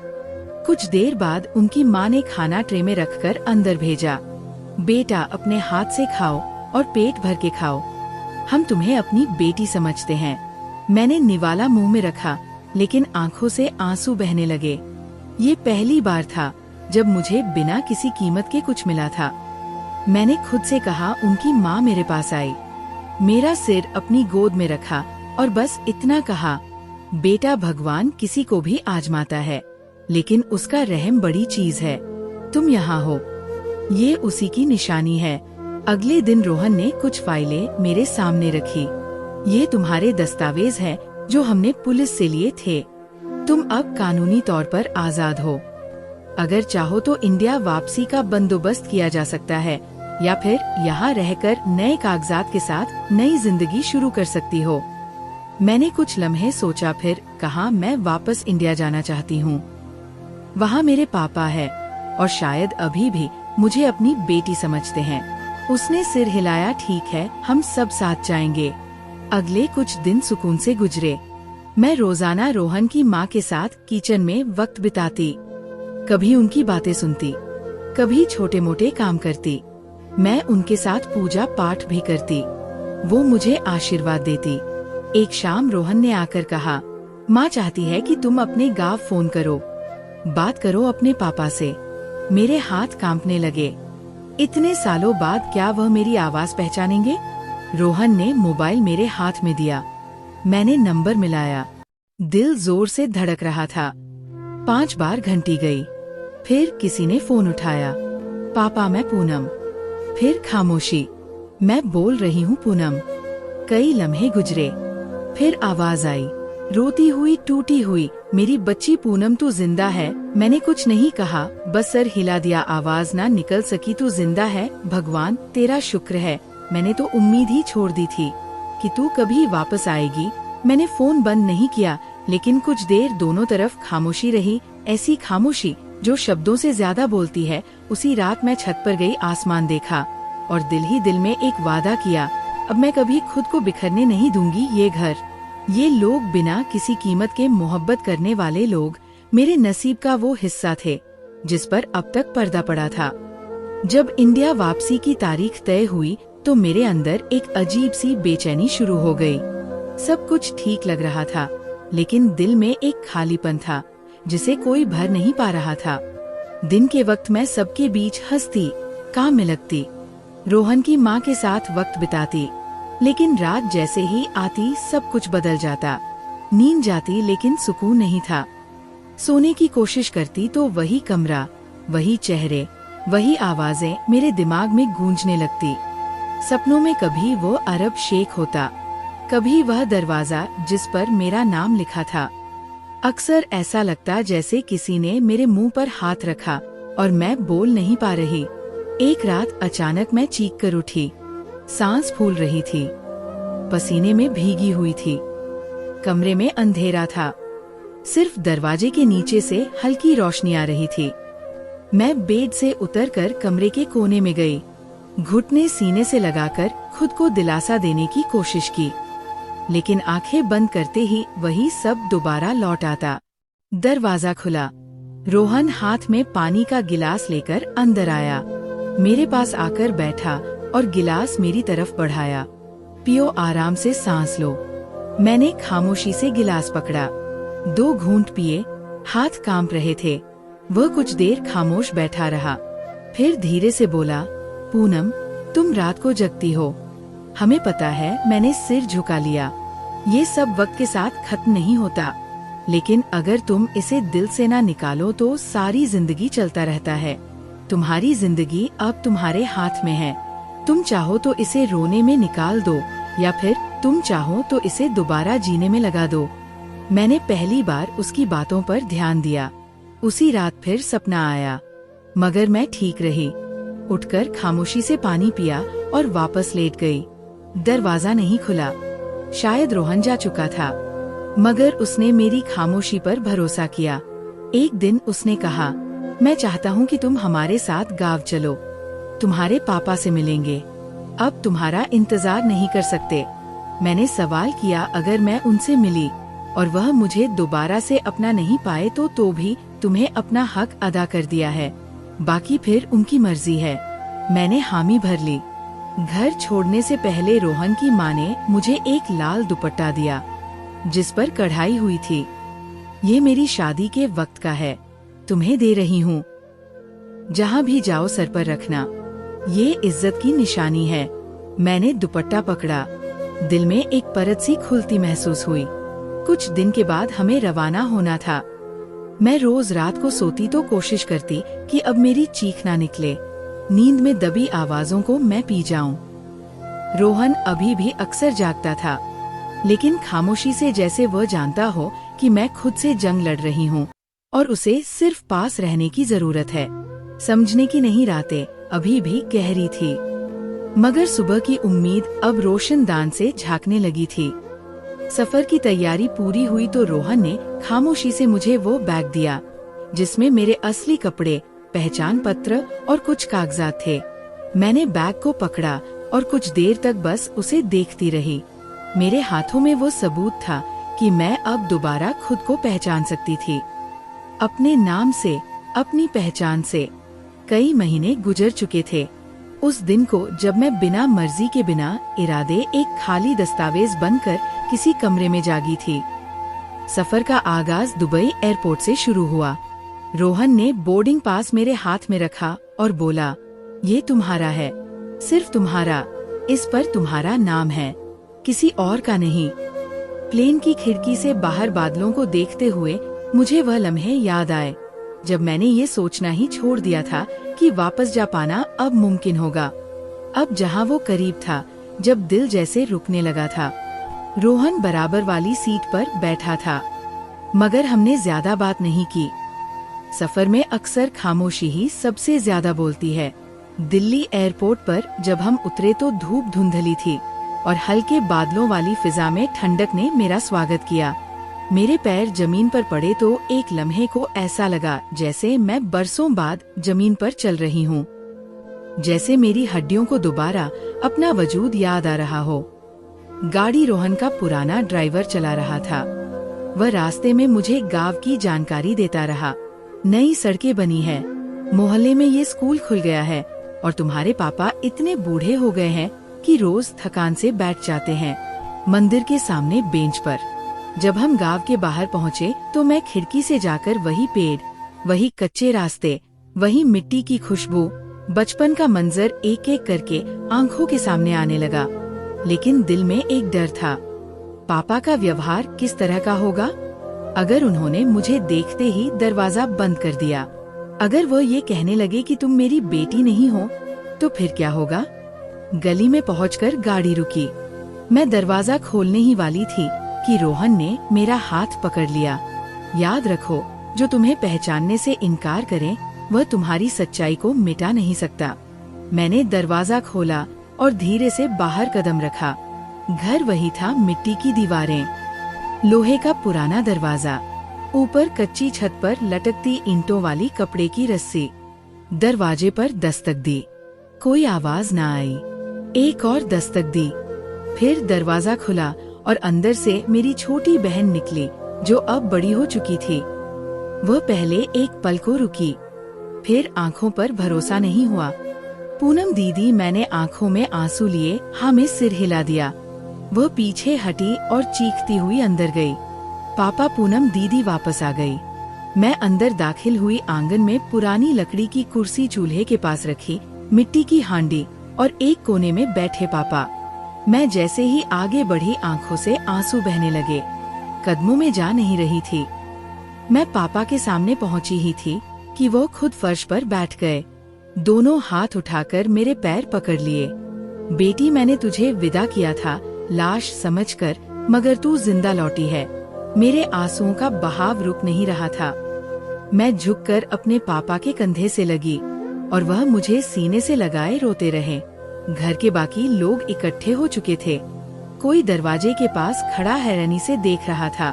कुछ देर बाद उनकी माँ ने खाना ट्रे में रखकर अंदर भेजा। बेटा अपने हाथ से खाओ और पेट भर के खाओ, हम तुम्हें अपनी बेटी समझते हैं। मैंने निवाला मुंह में रखा, लेकिन आंखों से आंसू बहने लगे। ये पहली बार था जब मुझे बिना किसी कीमत के कुछ मिला था। मैंने खुद से कहा उनकी माँ मेरे पास आई, मेरा सिर अपनी गोद में रखा और बस इतना कहा, बेटा भगवान किसी को भी आजमाता है, लेकिन उसका रहम बड़ी चीज है। तुम यहाँ हो, ये उसी की निशानी है। अगले दिन रोहन ने कुछ फाइलें मेरे सामने रखी। ये तुम्हारे दस्तावेज हैं जो हमने पुलिस से लिए थे। तुम अब कानूनी तौर पर आजाद हो। अगर चाहो तो इंडिया वापसी का बंदोबस्त किया जा सकता है, या फिर यहाँ रहकर नए कागजात के साथ नई जिंदगी शुरू कर सकती हो। मैंने कुछ लम्हे सोचा, फिर कहा मैं वापस इंडिया जाना चाहती हूँ। वहाँ मेरे पापा है और शायद अभी भी मुझे अपनी बेटी समझते हैं। उसने सिर हिलाया, ठीक है, हम सब साथ जाएंगे। अगले कुछ दिन सुकून से गुजरे। मैं रोजाना रोहन की माँ के साथ किचन में वक्त बिताती, कभी उनकी बातें सुनती, कभी छोटे मोटे काम करती। मैं उनके साथ पूजा पाठ भी करती। वो मुझे आशीर्वाद देती। एक शाम रोहन ने आकर कहा, माँ चाहती है कि तुम अपने गांव फोन करो, बात करो अपने पापा से। मेरे हाथ कांपने लगे। इतने सालों बाद क्या वह मेरी आवाज पहचानेंगे? रोहन ने मोबाइल मेरे हाथ में दिया। मैंने नंबर मिलाया। दिल जोर से धड़क रहा था। 5 बार घंटी गई। फिर किसी ने फोन उठाया। पापा, मैं पूनम। फिर खामोशी। मैं बोल रही हूँ पूनम। कई लम्हे गुजरे। फिर आवाज आई, रोती हुई, टूटी हुई, मेरी बच्ची पूनम तू जिंदा है। मैंने कुछ नहीं कहा, बस सर हिला दिया। आवाज ना निकल सकी। तू जिंदा है, भगवान तेरा शुक्र है। मैंने तो उम्मीद ही छोड़ दी थी कि तू कभी वापस आएगी। मैंने फोन बंद नहीं किया, लेकिन कुछ देर दोनों तरफ खामोशी रही, ऐसी खामोशी जो शब्दों से ज्यादा बोलती है। उसी रात मैं छत पर गई, आसमान देखा और दिल ही दिल में एक वादा किया, अब मैं कभी खुद को बिखरने नहीं दूंगी। ये घर, ये लोग, बिना किसी कीमत के मोहब्बत करने वाले लोग मेरे नसीब का वो हिस्सा थे जिस पर अब तक पर्दा पड़ा था। जब इंडिया वापसी की तारीख तय हुई तो मेरे अंदर एक अजीब सी बेचैनी शुरू हो गई। सब कुछ ठीक लग रहा था, लेकिन दिल में एक खालीपन था जिसे कोई भर नहीं पा रहा था। दिन के वक्त मैं सबके बीच हंसती, काम में लगती, रोहन की माँ के साथ वक्त बिताती, लेकिन रात जैसे ही आती सब कुछ बदल जाता। नींद जाती लेकिन सुकून नहीं था। सोने की कोशिश करती तो वही कमरा, वही चेहरे, वही आवाजें मेरे दिमाग में गूंजने लगती। सपनों में कभी वो अरब शेख होता, कभी वह दरवाजा जिस पर मेरा नाम लिखा था। अक्सर ऐसा लगता जैसे किसी ने मेरे मुंह पर हाथ रखा और मैं बोल नहीं पा रही। एक रात अचानक मैं चीख कर उठी। सांस फूल रही थी, पसीने में भीगी हुई थी। कमरे में अंधेरा था, सिर्फ दरवाजे के नीचे से हल्की रोशनी आ रही थी। मैं बेड से उतरकर कमरे के कोने में गई, घुटने सीने से लगाकर खुद को दिलासा देने की कोशिश की, लेकिन आंखें बंद करते ही वही सब दोबारा लौट आता। दरवाजा खुला। रोहन हाथ में पानी का गिलास लेकर अंदर आया, मेरे पास आकर बैठा और गिलास मेरी तरफ बढ़ाया। पियो, आराम से सांस लो। मैंने खामोशी से गिलास पकड़ा, 2 घूंट पिए, हाथ कांप रहे थे। वह कुछ देर खामोश बैठा रहा, फिर धीरे से बोला, पूनम, तुम रात को जगती हो, हमें पता है। मैंने सिर झुका लिया। ये सब वक्त के साथ खत्म नहीं होता, लेकिन अगर तुम इसे दिल से ना निकालो तो सारी जिंदगी चलता रहता है। तुम्हारी जिंदगी अब तुम्हारे हाथ में है। तुम चाहो तो इसे रोने में निकाल दो, या फिर तुम चाहो तो इसे दोबारा जीने में लगा दो। मैंने पहली बार उसकी बातों पर ध्यान दिया। उसी रात फिर सपना आया, मगर मैं ठीक रही। उठकर खामोशी से पानी पिया और वापस लेट गई। दरवाजा नहीं खुला, शायद रोहन जा चुका था, मगर उसने मेरी खामोशी पर भरोसा किया। एक दिन उसने कहा, मैं चाहता हूँ कि तुम हमारे साथ गाँव चलो, तुम्हारे पापा से मिलेंगे। अब तुम्हारा इंतजार नहीं कर सकते। मैंने सवाल किया, अगर मैं उनसे मिली और वह मुझे दोबारा से अपना नहीं पाए तो भी तुम्हें अपना हक अदा कर दिया है, बाकी फिर उनकी मर्जी है। मैंने हामी भर ली। घर छोड़ने से पहले रोहन की माँ ने मुझे एक लाल दुपट्टा दिया जिस पर कढ़ाई हुई थी। ये मेरी शादी के वक्त का है, तुम्हें दे रही हूँ। जहाँ भी जाओ सर पर रखना। ये इज्जत की निशानी है। मैंने दुपट्टा पकड़ा। दिल में एक परत सी खुलती महसूस हुई। कुछ दिन के बाद हमें रवाना होना था। मैं रोज रात को सोती तो कोशिश करती कि अब मेरी चीख ना निकले। नींद में दबी आवाजों को मैं पी जाऊं। रोहन अभी भी अक्सर जागता था, लेकिन खामोशी से, जैसे वह जानता हो कि मैं खुद से जंग लड़ रही हूँ और उसे सिर्फ पास रहने की जरूरत है। समझने की नहीं रातें अभी भी गहरी थी, मगर सुबह की उम्मीद अब रोशनदान से झांकने लगी थी। सफर की तैयारी पूरी हुई तो रोहन ने खामोशी से मुझे वो बैग दिया जिसमें मेरे असली कपड़े, पहचान पत्र और कुछ कागजात थे। मैंने बैग को पकड़ा और कुछ देर तक बस उसे देखती रही। मेरे हाथों में वो सबूत था कि मैं अब दोबारा खुद को पहचान सकती थी, अपने नाम से, अपनी पहचान से। कई महीने गुजर चुके थे उस दिन को जब मैं बिना मर्जी के, बिना इरादे, एक खाली दस्तावेज बनकर किसी कमरे में जागी थी। सफर का आगाज दुबई एयरपोर्ट से शुरू हुआ। रोहन ने बोर्डिंग पास मेरे हाथ में रखा और बोला, ये तुम्हारा है, सिर्फ तुम्हारा। इस पर तुम्हारा नाम है, किसी और का नहीं। प्लेन की खिड़की से बाहर बादलों को देखते हुए मुझे वह लम्हे याद आए जब मैंने ये सोचना ही छोड़ दिया था कि वापस जा पाना अब मुमकिन होगा। अब जहाँ वो करीब था, जब दिल जैसे रुकने लगा था। रोहन बराबर वाली सीट पर बैठा था, मगर हमने ज्यादा बात नहीं की। सफर में अक्सर खामोशी ही सबसे ज्यादा बोलती है। दिल्ली एयरपोर्ट पर जब हम उतरे तो धूप धुंधली थी और हल्के बादलों वाली फिजा में ठंडक ने मेरा स्वागत किया। मेरे पैर जमीन पर पड़े तो एक लम्हे को ऐसा लगा जैसे मैं बरसों बाद जमीन पर चल रही हूँ, जैसे मेरी हड्डियों को दोबारा अपना वजूद याद आ रहा हो। गाड़ी रोहन का पुराना ड्राइवर चला रहा था। वह रास्ते में मुझे गांव की जानकारी देता रहा। नई सड़कें बनी है, मोहल्ले में ये स्कूल खुल गया है और तुम्हारे पापा इतने बूढ़े हो गए हैं कि रोज थकान से बैठ जाते हैं मंदिर के सामने बेंच पर। जब हम गांव के बाहर पहुँचे तो मैं खिड़की से जाकर वही पेड़, वही कच्चे रास्ते, वही मिट्टी की खुशबू, बचपन का मंजर एक एक करके आंखों के सामने आने लगा। लेकिन दिल में एक डर था, पापा का व्यवहार किस तरह का होगा? अगर उन्होंने मुझे देखते ही दरवाजा बंद कर दिया, अगर वो ये कहने लगे कि तुम मेरी बेटी नहीं हो, तो फिर क्या होगा? गली में पहुंचकर गाड़ी रुकी। मैं दरवाजा खोलने ही वाली थी कि रोहन ने मेरा हाथ पकड़ लिया। याद रखो, जो तुम्हें पहचानने से इनकार करे वह तुम्हारी सच्चाई को मिटा नहीं सकता। मैंने दरवाजा खोला और धीरे से बाहर कदम रखा। घर वही था, मिट्टी की दीवारें, लोहे का पुराना दरवाजा, ऊपर कच्ची छत पर लटकती ईंटों वाली कपड़े की रस्सी। दरवाजे पर दस्तक दी, कोई आवाज ना आई। एक और दस्तक दी, फिर दरवाजा खुला और अंदर से मेरी छोटी बहन निकली जो अब बड़ी हो चुकी थी। वह पहले एक पल को रुकी, फिर आंखों पर भरोसा नहीं हुआ। पूनम दीदी, मैंने आंखों में आंसू लिए हाँ में सिर हिला दिया। वह पीछे हटी और चीखती हुई अंदर गई। पापा, पूनम दीदी वापस आ गई। मैं अंदर दाखिल हुई। आंगन में पुरानी लकड़ी की कुर्सी, चूल्हे के पास रखी मिट्टी की हांडी और एक कोने में बैठे पापा। मैं जैसे ही आगे बढ़ी, आंखों से आंसू बहने लगे। कदमों में जा नहीं रही थी। मैं पापा के सामने पहुंची ही थी कि वो खुद फर्श पर बैठ गए, दोनों हाथ उठाकर मेरे पैर पकड़ लिए। बेटी, मैंने तुझे विदा किया था लाश समझकर, मगर तू जिंदा लौटी है। मेरे आंसुओं का बहाव रुक नहीं रहा था। मैं झुककर अपने पापा के कंधे से लगी और वह मुझे सीने से लगाए रोते रहे। घर के बाकी लोग इकट्ठे हो चुके थे। कोई दरवाजे के पास खड़ा हैरानी से देख रहा था,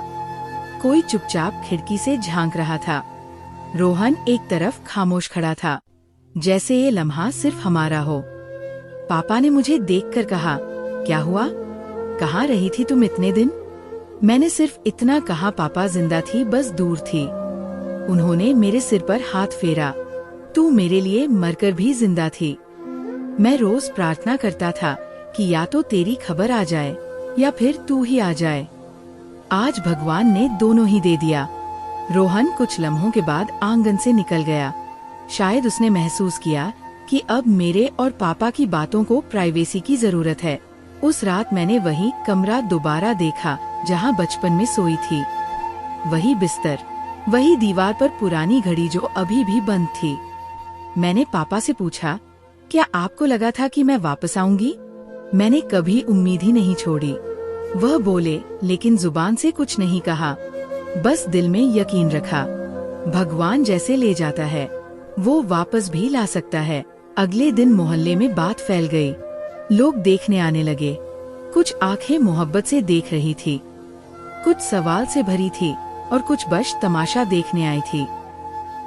कोई चुपचाप खिड़की से झांक रहा था। रोहन एक तरफ खामोश खड़ा था, जैसे ये लम्हा सिर्फ हमारा हो। पापा ने मुझे देखकर कहा, क्या हुआ? कहाँ रही थी तुम इतने दिन? मैंने सिर्फ इतना कहा, पापा जिंदा थी, बस दूर थी। उन्होंने मेरे सिर पर हाथ फेरा, तू मेरे लिए मरकर भी जिंदा थी। मैं रोज प्रार्थना करता था कि या तो तेरी खबर आ जाए या फिर तू ही आ जाए। आज भगवान ने दोनों ही दे दिया। रोहन कुछ लम्हों के बाद आंगन से निकल गया। शायद उसने महसूस किया कि अब मेरे और पापा की बातों को प्राइवेसी की जरूरत है। उस रात मैंने वही कमरा दोबारा देखा जहाँ बचपन में सोई थी। वही बिस्तर, वही दीवार पर पुरानी घड़ी जो अभी भी बंद थी। मैंने पापा से पूछा, क्या आपको लगा था कि मैं वापस आऊंगी? मैंने कभी उम्मीद ही नहीं छोड़ी। वह बोले, लेकिन जुबान से कुछ नहीं कहा, बस दिल में यकीन रखा। भगवान जैसे ले जाता है वो वापस भी ला सकता है। अगले दिन मोहल्ले में बात फैल गई। लोग देखने आने लगे। कुछ आंखें मोहब्बत से देख रही थी, कुछ सवाल से भरी थी और कुछ बस तमाशा देखने आई थी।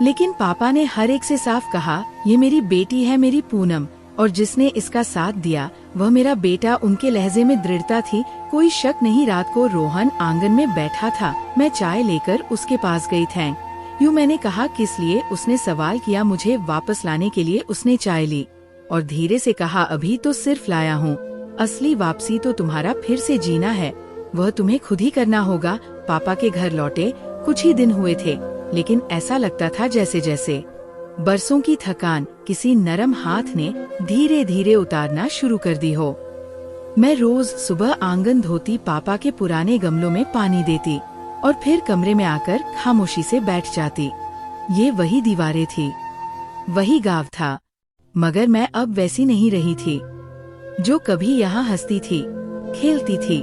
लेकिन पापा ने हर एक से साफ कहा, ये मेरी बेटी है, मेरी पूनम, और जिसने इसका साथ दिया वह मेरा बेटा। उनके लहजे में दृढ़ता थी, कोई शक नहीं। रात को रोहन आंगन में बैठा था, मैं चाय लेकर उसके पास गई। थैंक यू मैंने कहा, किस लिए? उसने सवाल किया। मुझे वापस लाने के लिए। उसने चाय ली और धीरे से कहा, अभी तो सिर्फ लाया हूँ, असली वापसी तो तुम्हारा फिर से जीना है, वह तुम्हें खुद ही करना होगा। पापा के घर लौटे कुछ ही दिन हुए थे, लेकिन ऐसा लगता था जैसे जैसे बरसों की थकान किसी नरम हाथ ने धीरे धीरे उतारना शुरू कर दी हो। मैं रोज सुबह आंगन धोती, पापा के पुराने गमलों में पानी देती और फिर कमरे में आकर खामोशी से बैठ जाती। ये वही दीवारें थी, वही गाँव था, मगर मैं अब वैसी नहीं रही थी जो कभी यहाँ हंसती थी, खेलती थी,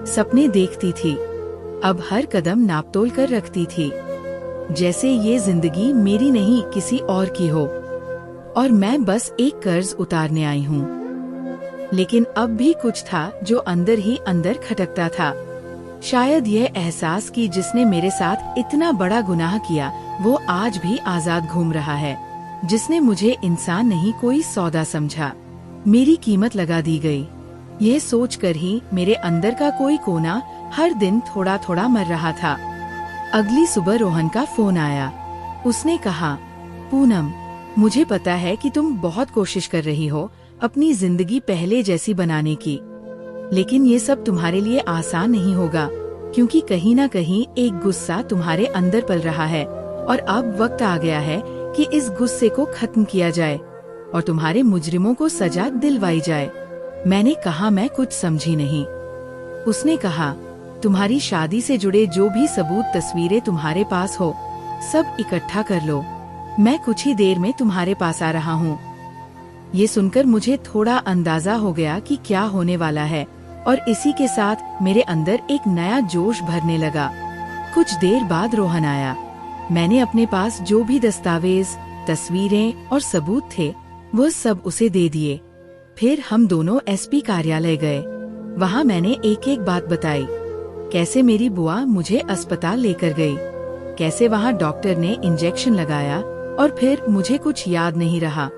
सपने देखती थी। अब हर कदम नापतोल कर रखती थी, जैसे ये जिंदगी मेरी नहीं किसी और की हो और मैं बस एक कर्ज उतारने आई हूँ। लेकिन अब भी कुछ था जो अंदर ही अंदर खटकता था। शायद यह एहसास कि जिसने मेरे साथ इतना बड़ा गुनाह किया वो आज भी आजाद घूम रहा है। जिसने मुझे इंसान नहीं कोई सौदा समझा, मेरी कीमत लगा दी गई। यह सोचकर ही मेरे अंदर का कोई कोना हर दिन थोड़ा थोड़ा मर रहा था। अगली सुबह रोहन का फोन आया। उसने कहा, पूनम, मुझे पता है कि तुम बहुत कोशिश कर रही हो अपनी जिंदगी पहले जैसी बनाने की, लेकिन ये सब तुम्हारे लिए आसान नहीं होगा, क्योंकि कहीं ना कहीं एक गुस्सा तुम्हारे अंदर पल रहा है और अब वक्त आ गया है कि इस गुस्से को खत्म किया जाए और तुम्हारे मुजरिमों को सजा दिलवाई जाए। मैंने कहा, मैं कुछ समझी नहीं। उसने कहा, तुम्हारी शादी से जुड़े जो भी सबूत, तस्वीरें तुम्हारे पास हो, सब इकट्ठा कर लो। मैं कुछ ही देर में तुम्हारे पास आ रहा हूँ। ये सुनकर मुझे थोड़ा अंदाजा हो गया कि क्या होने वाला है और इसी के साथ मेरे अंदर एक नया जोश भरने लगा। कुछ देर बाद रोहन आया। मैंने अपने पास जो भी दस्तावेज, तस्वीरें और सबूत थे वह सब उसे दे दिए। फिर हम दोनों एसपी कार्यालय गए। वहाँ मैंने एक एक बात बताई, कैसे मेरी बुआ मुझे अस्पताल लेकर गई, कैसे वहाँ डॉक्टर ने इंजेक्शन लगाया और फिर मुझे कुछ याद नहीं रहा।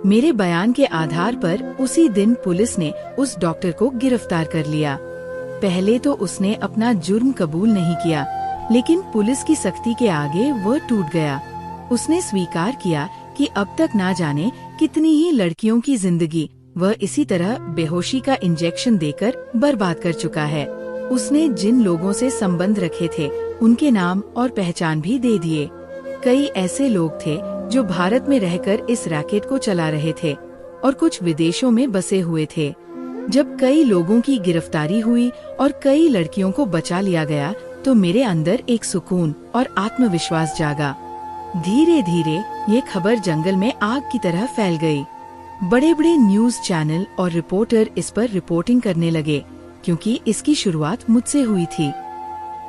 मेरे बयान के आधार पर उसी दिन पुलिस ने उस डॉक्टर को गिरफ्तार कर लिया। पहले तो उसने अपना जुर्म कबूल नहीं किया, लेकिन पुलिस की सख्ती के आगे वह टूट गया। उसने स्वीकार किया कि अब तक ना जाने कितनी ही लड़कियों की जिंदगी वह इसी तरह बेहोशी का इंजेक्शन देकर बर्बाद कर चुका है। उसने जिन लोगों से संबंध रखे थे उनके नाम और पहचान भी दे दिए। कई ऐसे लोग थे जो भारत में रहकर इस रैकेट को चला रहे थे और कुछ विदेशों में बसे हुए थे। जब कई लोगों की गिरफ्तारी हुई और कई लड़कियों को बचा लिया गया तो मेरे अंदर एक सुकून और आत्मविश्वास जागा। धीरे धीरे ये खबर जंगल में आग की तरह फैल गई। बड़े बड़े न्यूज चैनल और रिपोर्टर इस पर रिपोर्टिंग करने लगे, क्योंकि इसकी शुरुआत मुझसे हुई थी।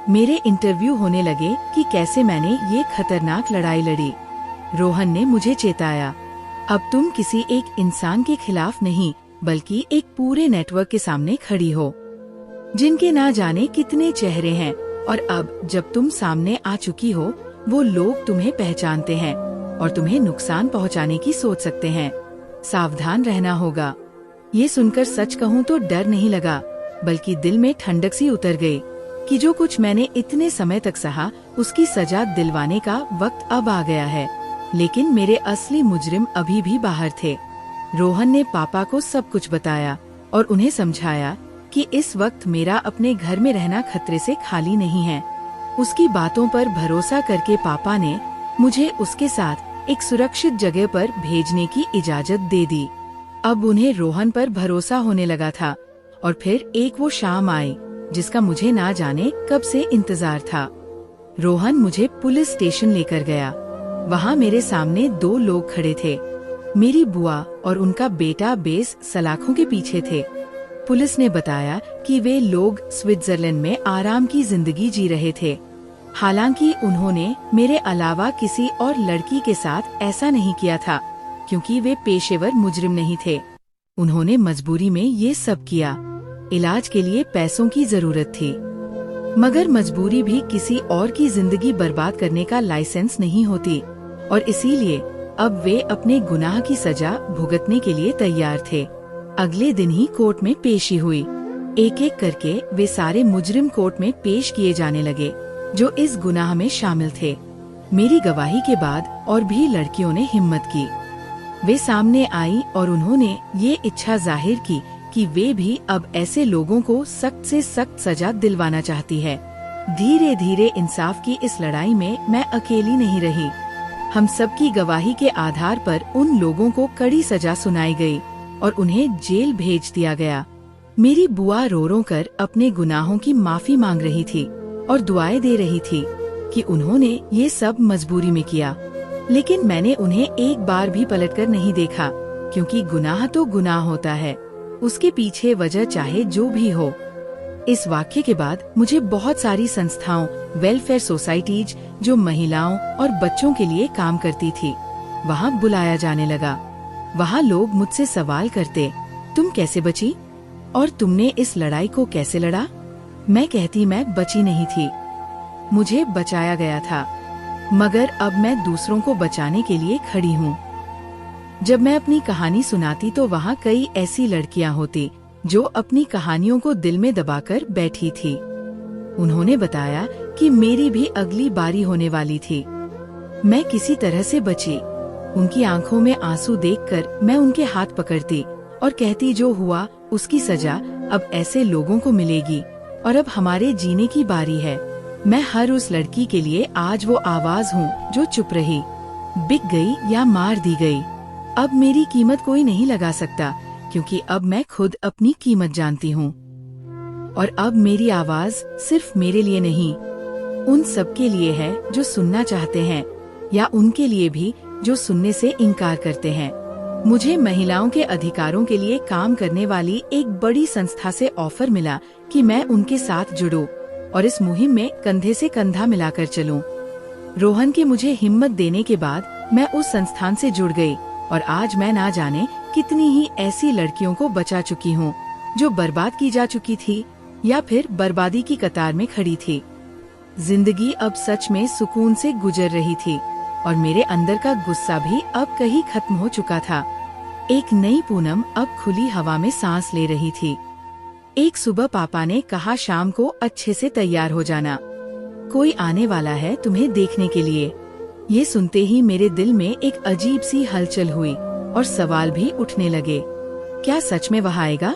मेरे इंटरव्यू होने लगे कि कैसे मैंने ये खतरनाक लड़ाई लड़ी। रोहन ने मुझे चेताया, अब तुम किसी एक इंसान के खिलाफ नहीं बल्कि एक पूरे नेटवर्क के सामने खड़ी हो, जिनके ना जाने कितने चेहरे हैं, और अब जब तुम सामने आ चुकी हो वो लोग तुम्हें पहचानते हैं और तुम्हें नुकसान पहुंचाने की सोच सकते हैं। सावधान रहना होगा। ये सुनकर सच कहूँ तो डर नहीं लगा, बल्कि दिल में ठंडक सी उतर गई कि जो कुछ मैंने इतने समय तक सहा उसकी सजा दिलवाने का वक्त अब आ गया है। लेकिन मेरे असली मुजरिम अभी भी बाहर थे। रोहन ने पापा को सब कुछ बताया और उन्हें समझाया कि इस वक्त मेरा अपने घर में रहना खतरे से खाली नहीं है। उसकी बातों पर भरोसा करके पापा ने मुझे उसके साथ एक सुरक्षित जगह पर भेजने की इजाजत दे दी। अब उन्हें रोहन पर भरोसा होने लगा था और फिर एक वो शाम आई जिसका मुझे ना जाने कब से इंतजार था। रोहन मुझे पुलिस स्टेशन लेकर गया। वहाँ मेरे सामने 2 लोग खड़े थे। मेरी बुआ और उनका बेटा बेस सलाखों के पीछे थे। पुलिस ने बताया कि वे लोग स्विट्जरलैंड में आराम की जिंदगी जी रहे थे। हालांकि उन्होंने मेरे अलावा किसी और लड़की के साथ ऐसा नहीं किया था, क्योंकि वे पेशेवर मुजरिम नहीं थे। उन्होंने मजबूरी में ये सब किया। इलाज के लिए पैसों की जरूरत थी, मगर मजबूरी भी किसी और की जिंदगी बर्बाद करने का लाइसेंस नहीं होती, और इसीलिए अब वे अपने गुनाह की सजा भुगतने के लिए तैयार थे। अगले दिन ही कोर्ट में पेशी हुई। एक एक करके वे सारे मुजरिम कोर्ट में पेश किए जाने लगे जो इस गुनाह में शामिल थे। मेरी गवाही के बाद और भी लड़कियों ने हिम्मत की। वे सामने आई और उन्होंने ये इच्छा जाहिर की कि वे भी अब ऐसे लोगों को सख्त से सख्त सजा दिलवाना चाहती है। धीरे धीरे इंसाफ की इस लड़ाई में मैं अकेली नहीं रही। हम सबकी गवाही के आधार पर उन लोगों को कड़ी सजा सुनाई गई और उन्हें जेल भेज दिया गया। मेरी बुआ रो रो कर अपने गुनाहों की माफी मांग रही थी और दुआएं दे रही थी कि उन्होंने ये सब मजबूरी में किया, लेकिन मैंने उन्हें एक बार भी पलटकर नहीं देखा, क्योंकि गुनाह तो गुनाह होता है, उसके पीछे वजह चाहे जो भी हो। इस वाक्य के बाद मुझे बहुत सारी संस्थाओं, वेलफेयर सोसाइटीज जो महिलाओं और बच्चों के लिए काम करती थी, वहाँ बुलाया जाने लगा। वहाँ लोग मुझसे सवाल करते, तुम कैसे बची और तुमने इस लड़ाई को कैसे लड़ा? मैं कहती मैं बची नहीं थी, मुझे बचाया गया था, मगर अब मैं दूसरों को बचाने के लिए खड़ी हूँ। जब मैं अपनी कहानी सुनाती तो वहाँ कई ऐसी लड़कियाँ होती जो अपनी कहानियों को दिल में दबाकर बैठी थी। उन्होंने बताया कि मेरी भी अगली बारी होने वाली थी। मैं किसी तरह से बची। उनकी आंखों में आंसू देखकर मैं उनके हाथ पकड़ती और कहती, जो हुआ उसकी सजा अब ऐसे लोगों को मिलेगी और अब हमारे जीने की बारी है। मैं हर उस लड़की के लिए आज वो आवाज हूँ जो चुप रही, बिक गई या मार दी गई। अब मेरी कीमत कोई नहीं लगा सकता, क्योंकि अब मैं खुद अपनी कीमत जानती हूँ। और अब मेरी आवाज सिर्फ मेरे लिए नहीं, उन सब के लिए है जो सुनना चाहते हैं, या उनके लिए भी जो सुनने से इनकार करते हैं। मुझे महिलाओं के अधिकारों के लिए काम करने वाली एक बड़ी संस्था से ऑफर मिला कि मैं उनके साथ जुड़ूं और इस मुहिम में कंधे से कंधा मिलाकर चलूं। रोहन के मुझे हिम्मत देने के बाद मैं उस संस्थान से जुड़ गई और आज मैं ना जाने कितनी ही ऐसी लड़कियों को बचा चुकी हूँ जो बर्बाद की जा चुकी थी या फिर बर्बादी की कतार में खड़ी थी। जिंदगी अब सच में सुकून से गुजर रही थी और मेरे अंदर का गुस्सा भी अब कहीं खत्म हो चुका था। एक नई पूनम अब खुली हवा में सांस ले रही थी। एक सुबह पापा ने कहा, शाम को अच्छे से तैयार हो जाना, कोई आने वाला है तुम्हें देखने के लिए। ये सुनते ही मेरे दिल में एक अजीब सी हलचल हुई और सवाल भी उठने लगे। क्या सच में वह आएगा?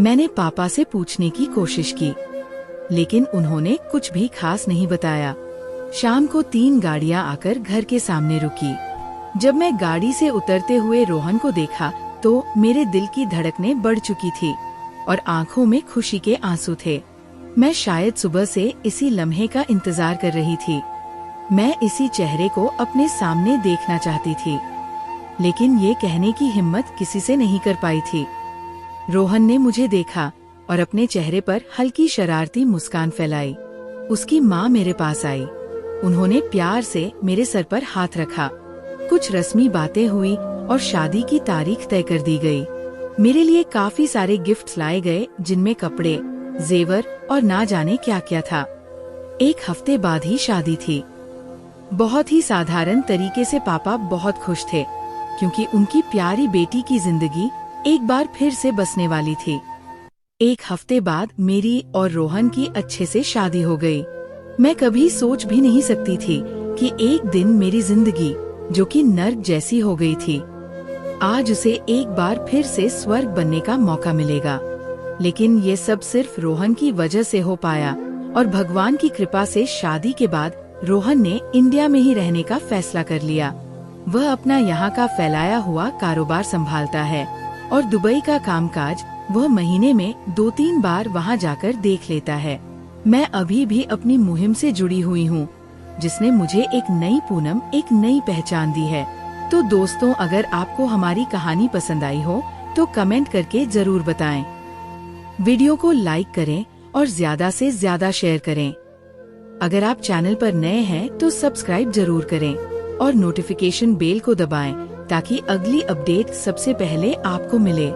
मैंने पापा से पूछने की कोशिश की, लेकिन उन्होंने कुछ भी खास नहीं बताया। शाम को 3 गाड़ियां आकर घर के सामने रुकी। जब मैं गाड़ी से उतरते हुए रोहन को देखा तो मेरे दिल की धड़कनें बढ़ चुकी थी और आंखों में खुशी के आंसू थे। मैं शायद सुबह से इसी लम्हे का इंतजार कर रही थी। मैं इसी चेहरे को अपने सामने देखना चाहती थी, लेकिन ये कहने की हिम्मत किसी से नहीं कर पाई थी। रोहन ने मुझे देखा और अपने चेहरे पर हल्की शरारती मुस्कान फैलाई। उसकी माँ मेरे पास आई। उन्होंने प्यार से मेरे सर पर हाथ रखा। कुछ रस्मी बातें हुई और शादी की तारीख तय कर दी गई। मेरे लिए काफी सारे गिफ्ट्स लाए गए, जिनमें कपड़े, जेवर और ना जाने क्या क्या था। 1 हफ्ते बाद ही शादी थी। बहुत ही साधारण तरीके से पापा बहुत खुश थे, क्योंकि उनकी प्यारी बेटी की जिंदगी एक बार फिर से बसने वाली थी। 1 हफ्ते बाद मेरी और रोहन की अच्छे से शादी हो गई। मैं कभी सोच भी नहीं सकती थी कि एक दिन मेरी जिंदगी, जो कि नर्क जैसी हो गई थी, आज उसे एक बार फिर से स्वर्ग बनने का मौका मिलेगा। लेकिन ये सब सिर्फ रोहन की वजह से हो पाया और भगवान की कृपा से शादी के बाद रोहन ने इंडिया में ही रहने का फैसला कर लिया। वह अपना यहाँ का फैलाया हुआ कारोबार संभालता है और दुबई का कामकाज वह महीने में 2-3 बार वहाँ जाकर देख लेता है। मैं अभी भी अपनी मुहिम से जुड़ी हुई हूँ, जिसने मुझे एक नई पूनम, एक नई पहचान दी है। तो दोस्तों, अगर आपको हमारी कहानी पसंद आई हो तो कमेंट करके जरूर बताएं। वीडियो को लाइक करें और ज्यादा से ज्यादा शेयर करें। अगर आप चैनल पर नए हैं तो सब्सक्राइब जरूर करें और नोटिफिकेशन बेल को दबाएं ताकि अगली अपडेट सबसे पहले आपको मिले।